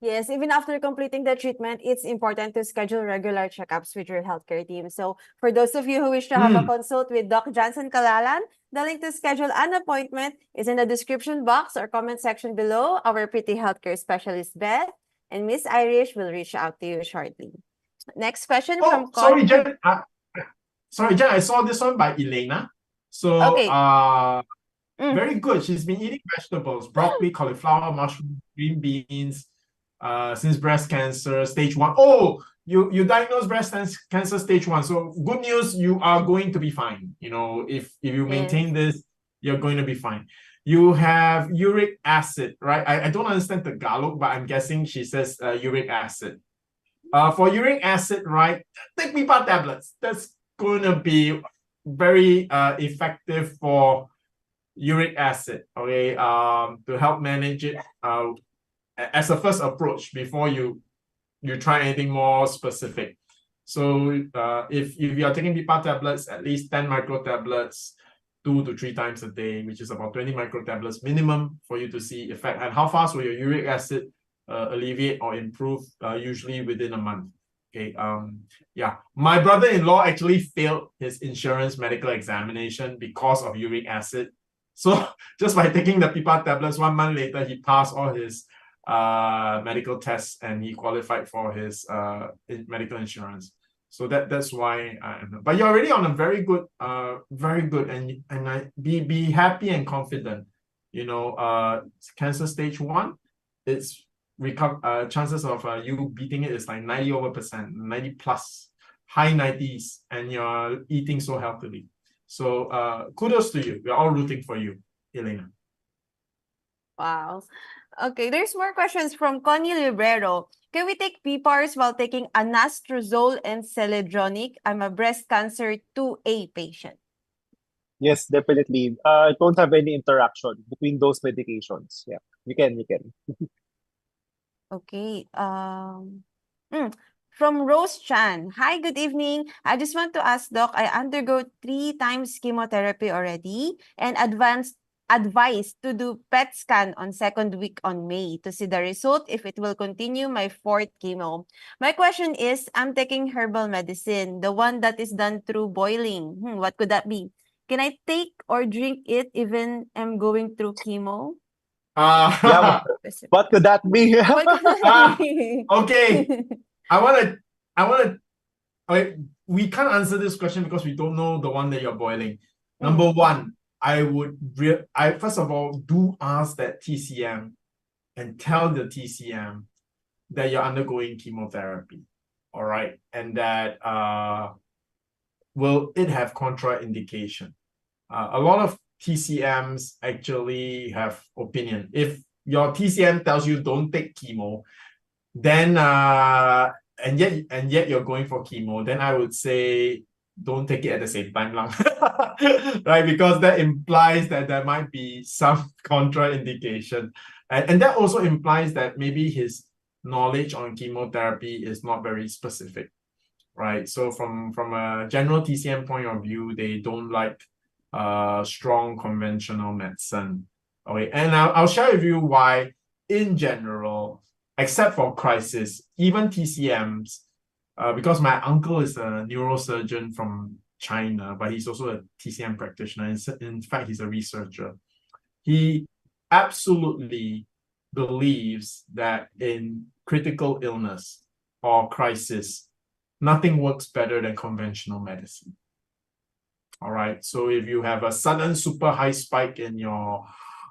Yes, even after completing the treatment, it's important to schedule regular checkups with your healthcare team. So for those of you who wish to have a consult with Doc Jansen Kalalan, the link to schedule an appointment is in the description box or comment section below. Our pretty healthcare specialist, Beth, and Miss Irish will reach out to you shortly. Next question Oh, from sorry, Con. Jen. Sorry, Jen. I saw this one by Elena. So, Okay. very good. She's been eating vegetables, broccoli, cauliflower, mushroom, green beans, since breast cancer stage 1. Oh, you diagnosed breast cancer stage 1. So good news, you are going to be fine. You know, if you maintain this, you're going to be fine. You have uric acid, right? I don't understand Tagalog, but I'm guessing she says uric acid. For uric acid, right, take PPAR tablets. That's going to be very effective for uric acid, okay, to help manage it as a first approach before you try anything more specific. So if you are taking PPAR tablets, at least 10 micro tablets 2 to 3 times a day, which is about 20 micro tablets minimum for you to see effect. And how fast will your uric acid alleviate or improve? Usually within a month. Okay. Yeah. My brother-in-law actually failed his insurance medical examination because of uric acid. So just by taking the PPAR tablets, 1 month later, he passed all his medical tests and he qualified for his medical insurance. So that's why. But you're already on a very good, and be happy and confident. You know, cancer stage 1, it's chances of you beating it is like 90%, 90 plus, high 90s, and you're eating so healthily. So kudos to you. We're all rooting for you, Elena. Wow. Okay, there's more questions from Connie Librero. Can we take PPARS while taking anastrozole and celedronic? I'm a breast cancer 2A patient. Yes, definitely. It won't have any interaction between those medications. Yeah, you can. Okay. From Rose Chan. Hi, good evening. I just want to ask, Doc, I undergo 3 times chemotherapy already and advised to do PET scan on 2nd week on May to see the result if it will continue my 4th chemo. My question is, I'm taking herbal medicine, the one that is done through boiling. What could that be? Can I take or drink it even I'm going through chemo? Yeah, what could that be? What could that be? Okay. We can't answer this question because we don't know the one that you're boiling. Number 1, I first of all do ask that TCM and tell the TCM that you're undergoing chemotherapy, all right, and that will it have contraindication? A lot of TCMs actually have opinion. If your TCM tells you don't take chemo, then and yet you're going for chemo, then I would say don't take it at the same time, right? Because that implies that there might be some contraindication, and that also implies that maybe his knowledge on chemotherapy is not very specific, right? So from a general TCM point of view, they don't like strong conventional medicine. Okay, and I'll share with you why. In general, except for crisis, even TCMs, because my uncle is a neurosurgeon from China, but he's also a TCM practitioner. In fact, he's a researcher. He absolutely believes that in critical illness or crisis, nothing works better than conventional medicine. All right. So if you have a sudden super high spike in your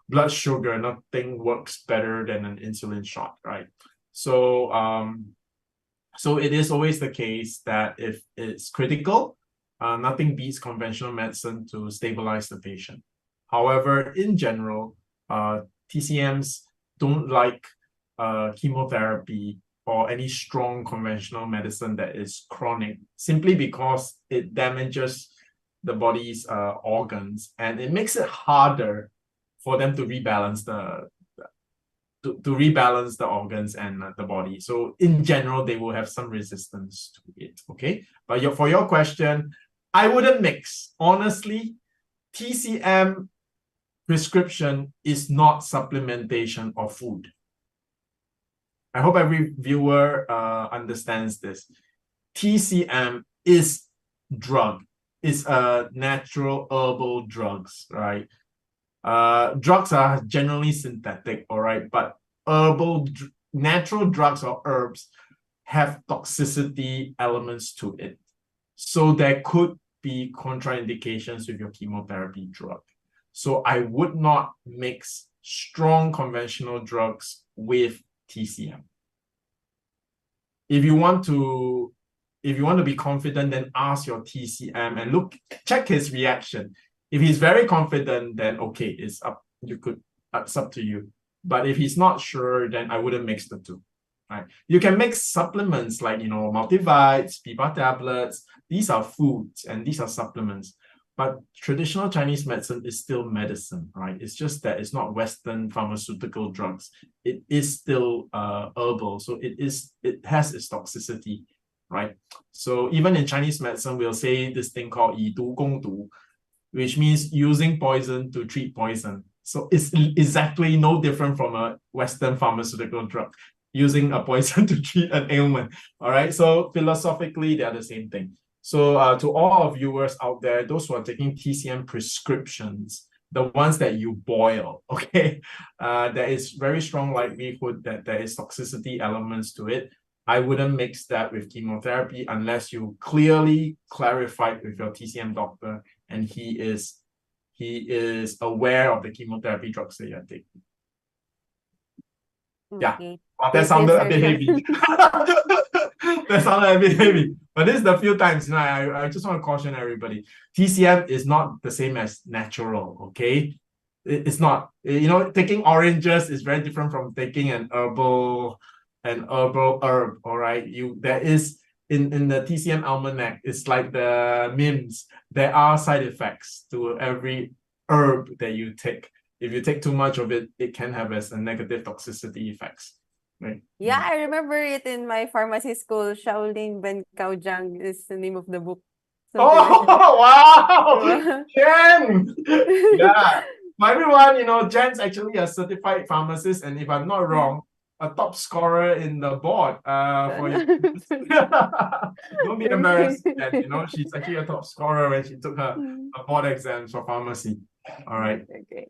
blood sugar, nothing works better than an insulin shot, right? So so it is always the case that if it's critical, nothing beats conventional medicine to stabilize the patient. However, in general, TCMs don't like chemotherapy or any strong conventional medicine that is chronic, simply because it damages the body's organs, and it makes it harder for them to rebalance the organs and the body. So in general, they will have some resistance to it. Okay, but for your question, I wouldn't mix. Honestly, TCM prescription is not supplementation of food. I hope every viewer understands this. TCM is drug. It's natural herbal drugs, right? Drugs are generally synthetic, all right, but natural drugs or herbs have toxicity elements to it. So there could be contraindications with your chemotherapy drug. So I would not mix strong conventional drugs with TCM. If you want to be confident, then ask your TCM and check his reaction. If he's very confident, then okay, it's up to you. But if he's not sure, then I wouldn't mix the two. Right? You can mix supplements like multivites, PPAR tablets. These are foods and these are supplements. But traditional Chinese medicine is still medicine, right? It's just that it's not Western pharmaceutical drugs. It is still herbal, so it has its toxicity, right? So even in Chinese medicine, we'll say this thing called 以毒攻毒, which means using poison to treat poison. So it's exactly no different from a Western pharmaceutical drug, using a poison to treat an ailment, all right? So philosophically, they are the same thing. So to all our viewers out there, those who are taking TCM prescriptions, the ones that you boil, okay, there is very strong likelihood that there is toxicity elements to it. I wouldn't mix that with chemotherapy unless you clearly clarified with your TCM doctor and he is aware of the chemotherapy drugs that you're taking. Yeah, Okay. that sounded a bit heavy. That sounded a bit heavy. But this is the few times, I just want to caution everybody. TCM is not the same as natural, okay? It's not. Taking oranges is very different from taking an herbal herb, all right? There is, in the TCM almanac, it's like the Ms, there are side effects to every herb that you take. If you take too much of it, it can have a negative toxicity effects. Right? Yeah, I remember it in my pharmacy school. Shaolin Ben Kaojang is the name of the book. Wow! Jhen! Yeah. For everyone, Jhen's actually a certified pharmacist, and if I'm not wrong, a top scorer in the board for you. Don't be embarrassed, Jhen. She's actually a top scorer when she took her board exams for pharmacy. All right. Okay.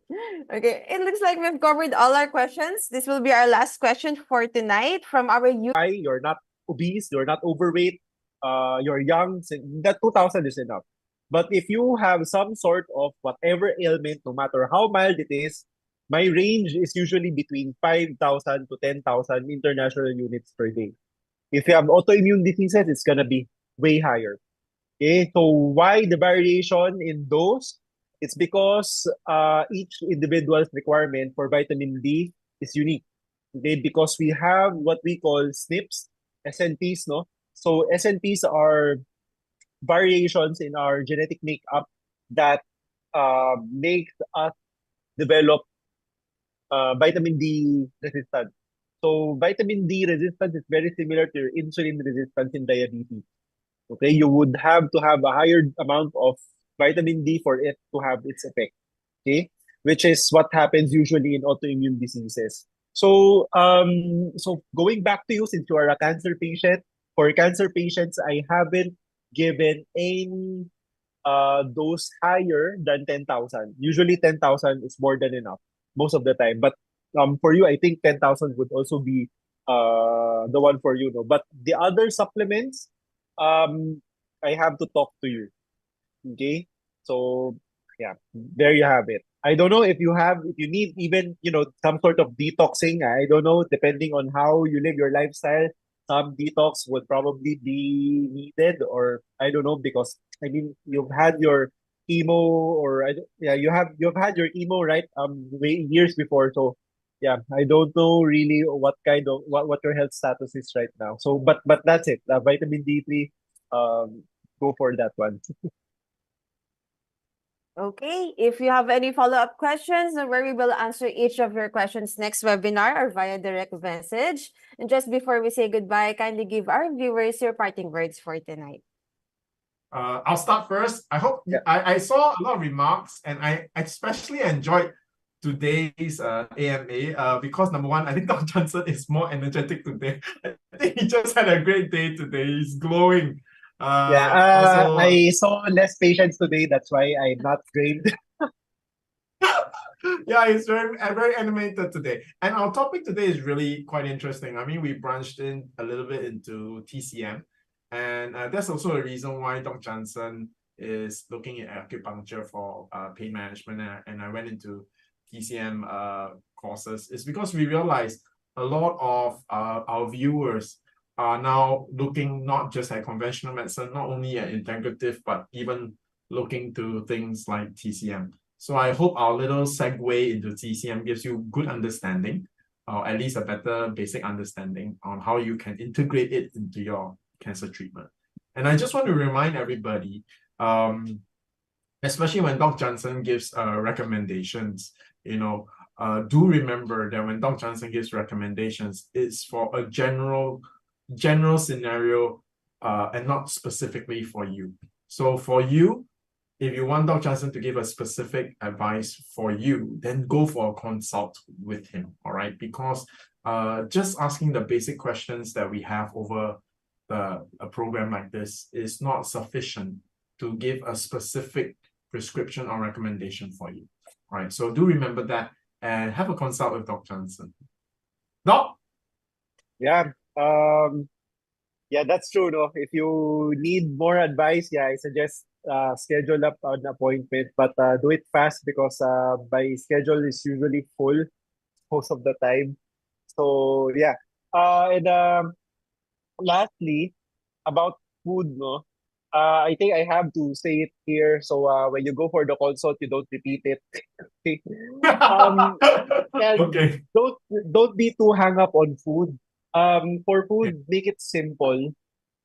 It looks like we've covered all our questions. This will be our last question for tonight from our youth. You're not obese, you're not overweight, you're young, that 2,000 is enough. But if you have some sort of whatever ailment, no matter how mild it is, my range is usually between 5,000 to 10,000 international units per day. If you have autoimmune diseases, it's gonna be way higher. Okay, so why the variation in those? It's because each individual's requirement for vitamin D is unique. Okay, because we have what we call SNPs, SNPs, no? So SNPs are variations in our genetic makeup that makes us develop vitamin D resistance. So vitamin D resistance is very similar to your insulin resistance in diabetes. Okay, you would have to have a higher amount of vitamin D for it to have its effect. Okay, which is what happens usually in autoimmune diseases. So, so going back to you, since you are a cancer patient, for cancer patients, I haven't given any dose higher than 10,000. Usually 10,000 is more than enough most of the time. But for you, I think 10,000 would also be the one for you. No? But the other supplements, I have to talk to you. Okay, so yeah, there you have it. I don't know if you need even some sort of detoxing. I don't know, depending on how you live your lifestyle, some detox would probably be needed, or I don't know, because I mean you've had your chemo, you've had your chemo, right? Years before, so yeah, I don't know really what kind of what your health status is right now. So but that's it. Vitamin D3, go for that one. Okay, if you have any follow-up questions, don't worry, we'll answer each of your questions next webinar or via direct message. And just before we say goodbye, kindly give our viewers your parting words for tonight. I'll start first. I hope I saw a lot of remarks, and I especially enjoyed today's AMA because number one, I think Dr. Jansen is more energetic today. I think he just had a great day today. He's glowing. I saw less patients today. That's why I'm not drained. Yeah, it's very animated today. And our topic today is really quite interesting. I mean, we branched in a little bit into TCM, and that's also a reason why Dr. Jansen is looking at acupuncture for pain management, and I went into TCM courses. It's because we realized a lot of our viewers are now looking not just at conventional medicine, not only at integrative, but even looking to things like TCM. So I hope our little segue into TCM gives you good understanding, or at least a better basic understanding on how you can integrate it into your cancer treatment. And I just want to remind everybody, especially when Dr. Jansen gives recommendations, do remember that when Dr. Jansen gives recommendations, it's for a general scenario and not specifically for you. So for you, if you want Dr. Jansen to give a specific advice for you, then go for a consult with him, all right? Because just asking the basic questions that we have over a program like this is not sufficient to give a specific prescription or recommendation for you, all right? So do remember that and have a consult with Dr. Jansen. No? Yeah. Yeah, that's true. No, if you need more advice, yeah, I suggest schedule up an appointment, but do it fast because my schedule is usually full most of the time. So yeah. And lastly, about food, no. I think I have to say it here. So when you go for the consult, you don't repeat it. And Okay. don't be too hung up on food. For food, make it simple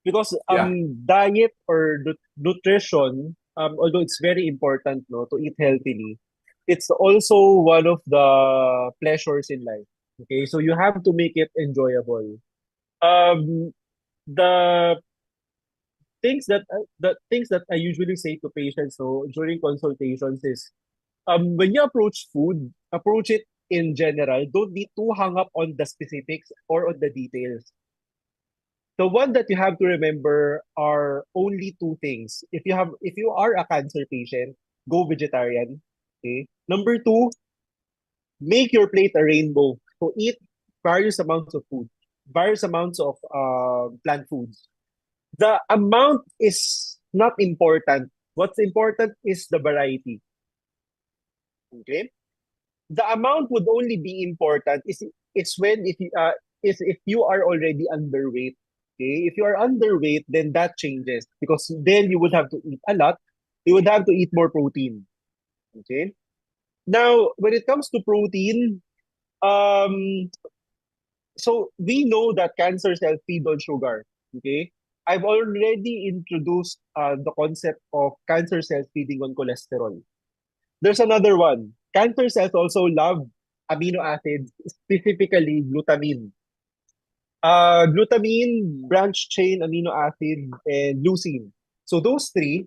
because Yeah. diet or nutrition, although it's very important, no, to eat healthily, it's also one of the pleasures in life. Okay, so you have to make it enjoyable. Um, the the things that I usually say to patients, so during consultations is, when you approach food, approach it in general. Don't be too hung up on the specifics or on the details. The one that you have to remember are only two things. If you are a cancer patient, go vegetarian. Okay. Number two, make your plate a rainbow. So eat various amounts of food, various amounts of plant foods. The amount is not important. What's important is the variety. Okay. The amount would only be important is when if you are already underweight. Okay, if you are underweight, then that changes because then you would have to eat a lot. You would have to eat more protein. Okay. Now, when it comes to protein, um, so we know that cancer cells feed on sugar. Okay. I've already introduced the concept of cancer cells feeding on cholesterol. There's another one. Cancer cells also love amino acids, specifically glutamine. Glutamine, branch chain amino acid, and leucine. So those three,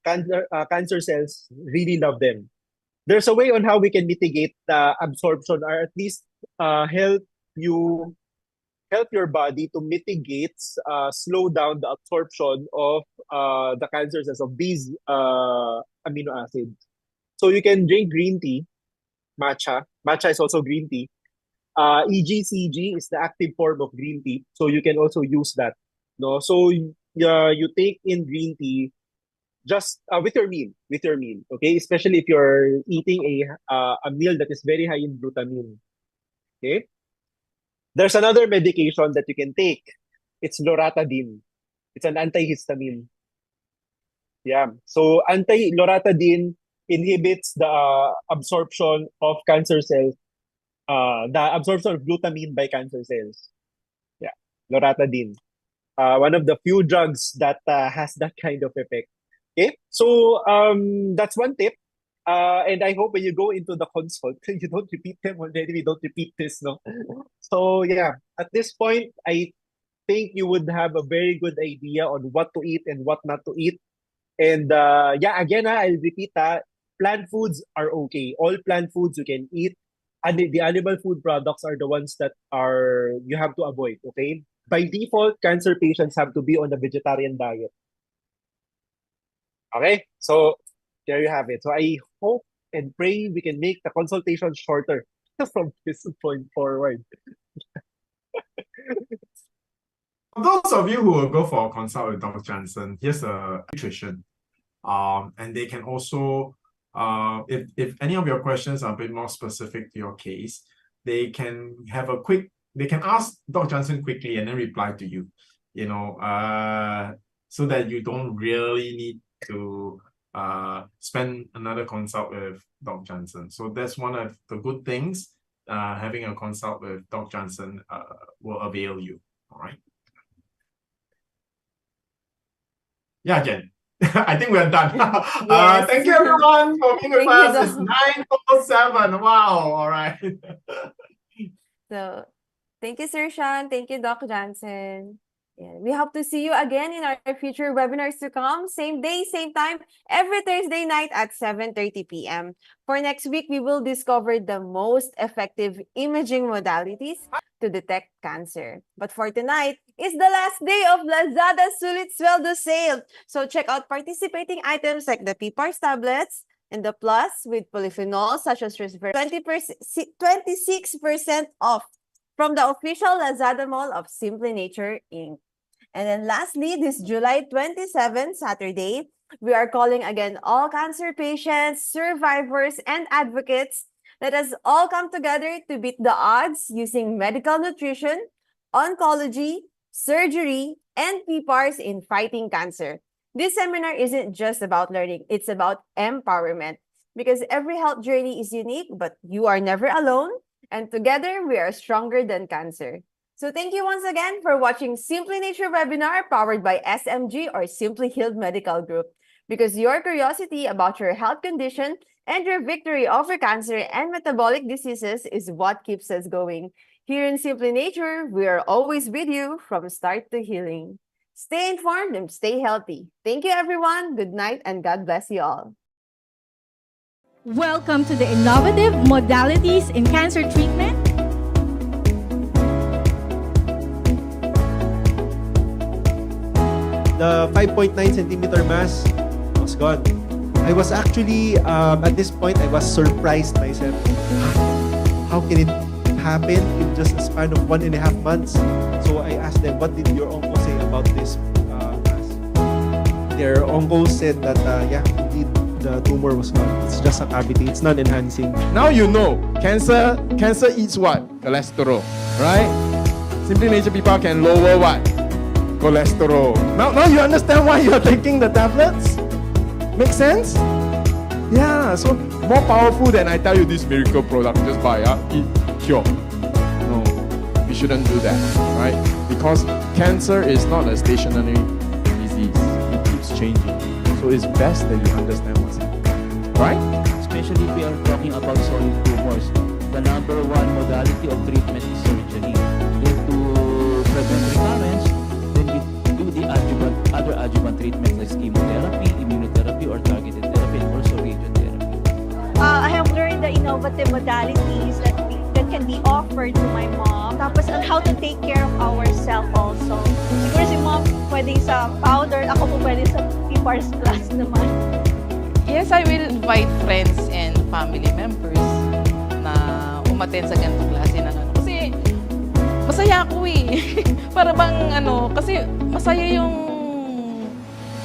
cancer cells really love them. There's a way on how we can mitigate the absorption, or at least help you help your body to mitigate, slow down the absorption of the cancer cells of these amino acids. So you can drink green tea, matcha. Matcha is also green tea. EGCG is the active form of green tea, so you can also use that. No, so you take in green tea just with your meal, Okay, especially if you're eating a meal that is very high in glutamine. Okay, there's another medication that you can take. It's loratadine. It's an antihistamine. Yeah. So anti-loratadine inhibits the absorption of cancer cells, the absorption of glutamine by cancer cells. Yeah. Loratadine. One of the few drugs that has that kind of effect. Okay. So that's one tip. And I hope when you go into the consult, you don't repeat them already. We don't repeat this, no. So yeah, at this point, I think you would have a very good idea on what to eat and what not to eat. And yeah, again, I'll repeat that plant foods are okay. All plant foods you can eat, and the animal food products are the ones that are you have to avoid. Okay, by default, cancer patients have to be on a vegetarian diet. Okay, so there you have it. So I hope and pray we can make the consultation shorter from this point forward. For those of you who will go for a consult with Dr. Jansen, here's a nutrition. And they can also, if any of your questions are a bit more specific to your case, they can ask Dr. Jansen quickly and then reply to you, so that you don't really need to spend another consult with Dr. Jansen. So that's one of the good things. Having a consult with Dr. Jansen will avail you. All right. Yeah, Jhen. I think we're done. Yes. Thank you everyone for being with Thank you, us. It's Doc. 9:07. Wow. All right. So, thank you, Sir Shyan. Thank you, Doc Jansen. Yeah, we hope to see you again in our future webinars to come. Same day, same time, every Thursday night at 7:30 p.m. For next week, we will discover the most effective imaging modalities to detect cancer. But for tonight, it's the last day of Lazada Sulit Sweldo sale. So check out participating items like the PPARS tablets and the Plus with polyphenols such as resveratrol, 26% off from the official Lazada Mall of Simply Nature Inc. And then lastly, this July 27, Saturday, we are calling again all cancer patients, survivors, and advocates. Let us all come together to beat the odds using medical nutrition, oncology, surgery, and PPARS in fighting cancer. This seminar isn't just about learning, it's about empowerment. Because every health journey is unique, but you are never alone. And together, we are stronger than cancer. So thank you once again for watching Simply Nature webinar powered by SMG or Simply Healed Medical Group. Because your curiosity about your health condition and your victory over cancer and metabolic diseases is what keeps us going. Here in Simply Nature, we are always with you from start to healing. Stay informed and stay healthy. Thank you, everyone. Good night and God bless you all. Welcome to the innovative modalities in cancer treatment. The 5.9 centimeter mass was gone. I was actually, at this point, I was surprised myself. How can it happen in just a span of 1.5 months? So I asked them, what did your uncle say about this mass? Their uncle said that, yeah, indeed, the tumor was gone. It's just a cavity. It's non-enhancing. Now you know, cancer eats what? Cholesterol, right? Simply Nature people can lower what? Cholesterol. Now you understand why you're taking the tablets? Make sense? Yeah, so more powerful than I tell you this miracle product. Just buy, eat, cure. No, we shouldn't do that, right? Because cancer is not a stationary disease. It keeps changing. So it's best that you understand what's happening, right? Especially if we are talking about solid tumors. The number one modality of treatment is surgery. Then to prevent recurrence, then we do the other adjuvant treatments like chemotherapy, immunotherapy, or targeted therapy, and also radiotherapy. I have learned the innovative modalities that can be offered to my mom. Tapos on how to take care of ourselves also. Siguro si mom pwede sa powder, ako po pwede sa PPARS Plus naman. Yes, I will invite friends and family members na umattend sa ganitong klase ng ano. Kasi masaya ako eh. Para bang ano, kasi masaya yung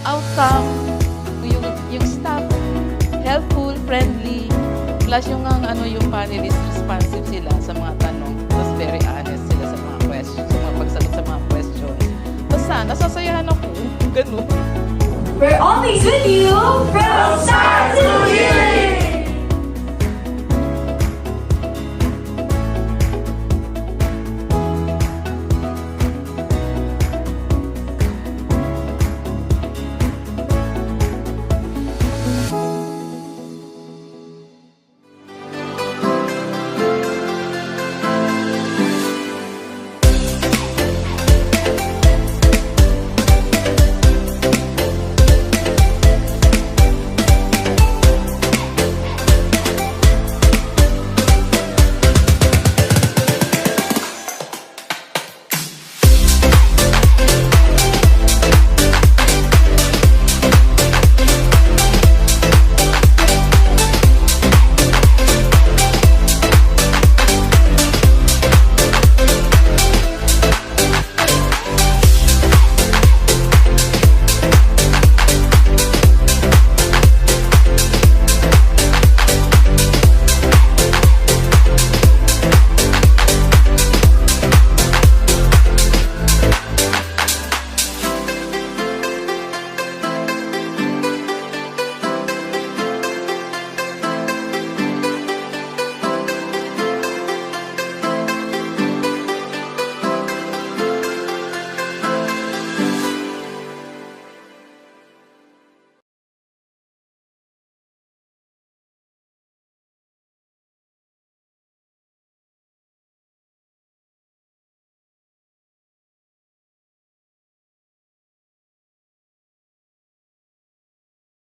outcome, yung staff, helpful, friendly, plus yung yung panelist responsive sila sa mga tanong, plus very honest sila sa mga questions, sa mga pagsagot sa mga questions. Basta, nasasayahan ako. Ganun. We're always with you from start to finish.